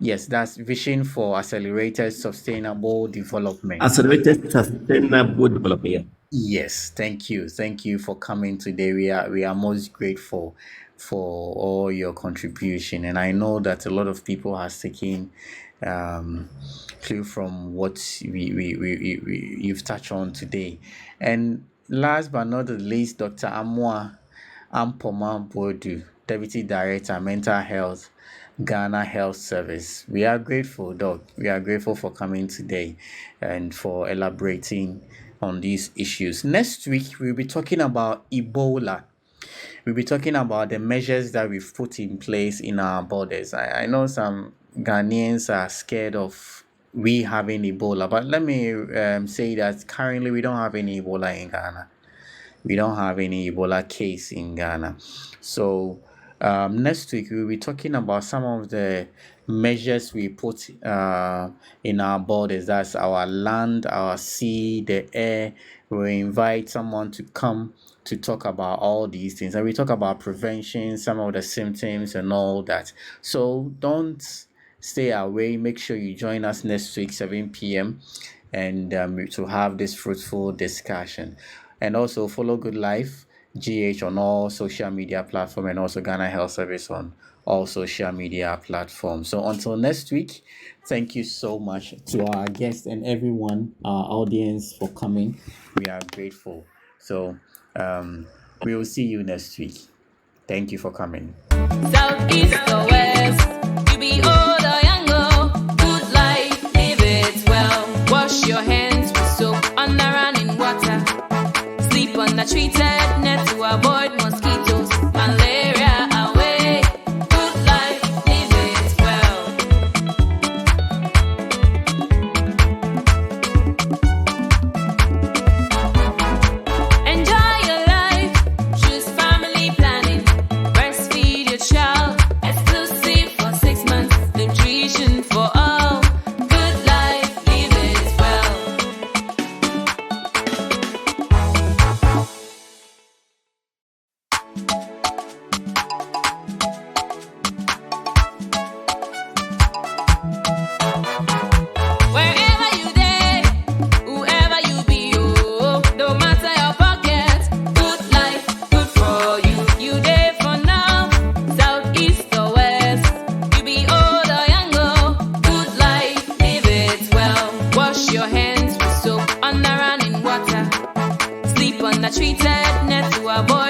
yes, that's Vision for Accelerated Sustainable Development. Accelerated sustainable development. Yeah. Yes, thank you. Thank you for coming today. We are most grateful for all your contribution. And I know that a lot of people are taking clue from what you've touched on today. And last but not the least, Dr. Ampoma Bodu, Deputy Director, Mental Health, Ghana Health Service. We are grateful, Doc. We are grateful for coming today and for elaborating on these issues. Next week, we'll be talking about Ebola. We'll be talking about the measures that we've put in place in our borders. I know some Ghanaians are scared of we having Ebola, but let me say that currently we don't have any Ebola in Ghana. We don't have any Ebola case in Ghana. So next week we'll be talking about some of the measures we put in our borders. That's our land, our sea, the air. We invite someone to come to talk about all these things, and we talk about prevention, some of the symptoms and all that. So don't stay away. Make sure you join us next week 7 p.m. and to have this fruitful discussion. And also follow Good Life GH on all social media platforms, and also Ghana Health Service on all social media platforms. So until next week, thank you so much to our guests and everyone, our audience, for coming. We are grateful. So we will see you next week. Thank you for coming. South, east, or west, you be old or young, good life, live it well. Wash your hands with soap under running water. Sleep on the treated net to avoid mosquitoes, malaria away. Good life, live it well. Enjoy your life, choose family planning. Breastfeed your child, exclusive for 6 months. Nutrition for all. Good life, live it well. Wherever you day, whoever you be, oh, no matter your pocket, good life, good for you. You day for now, south, east or west. You be old or young, good life, live it well. Wash your hands with soap under running water. Sleep on the treated net to avoid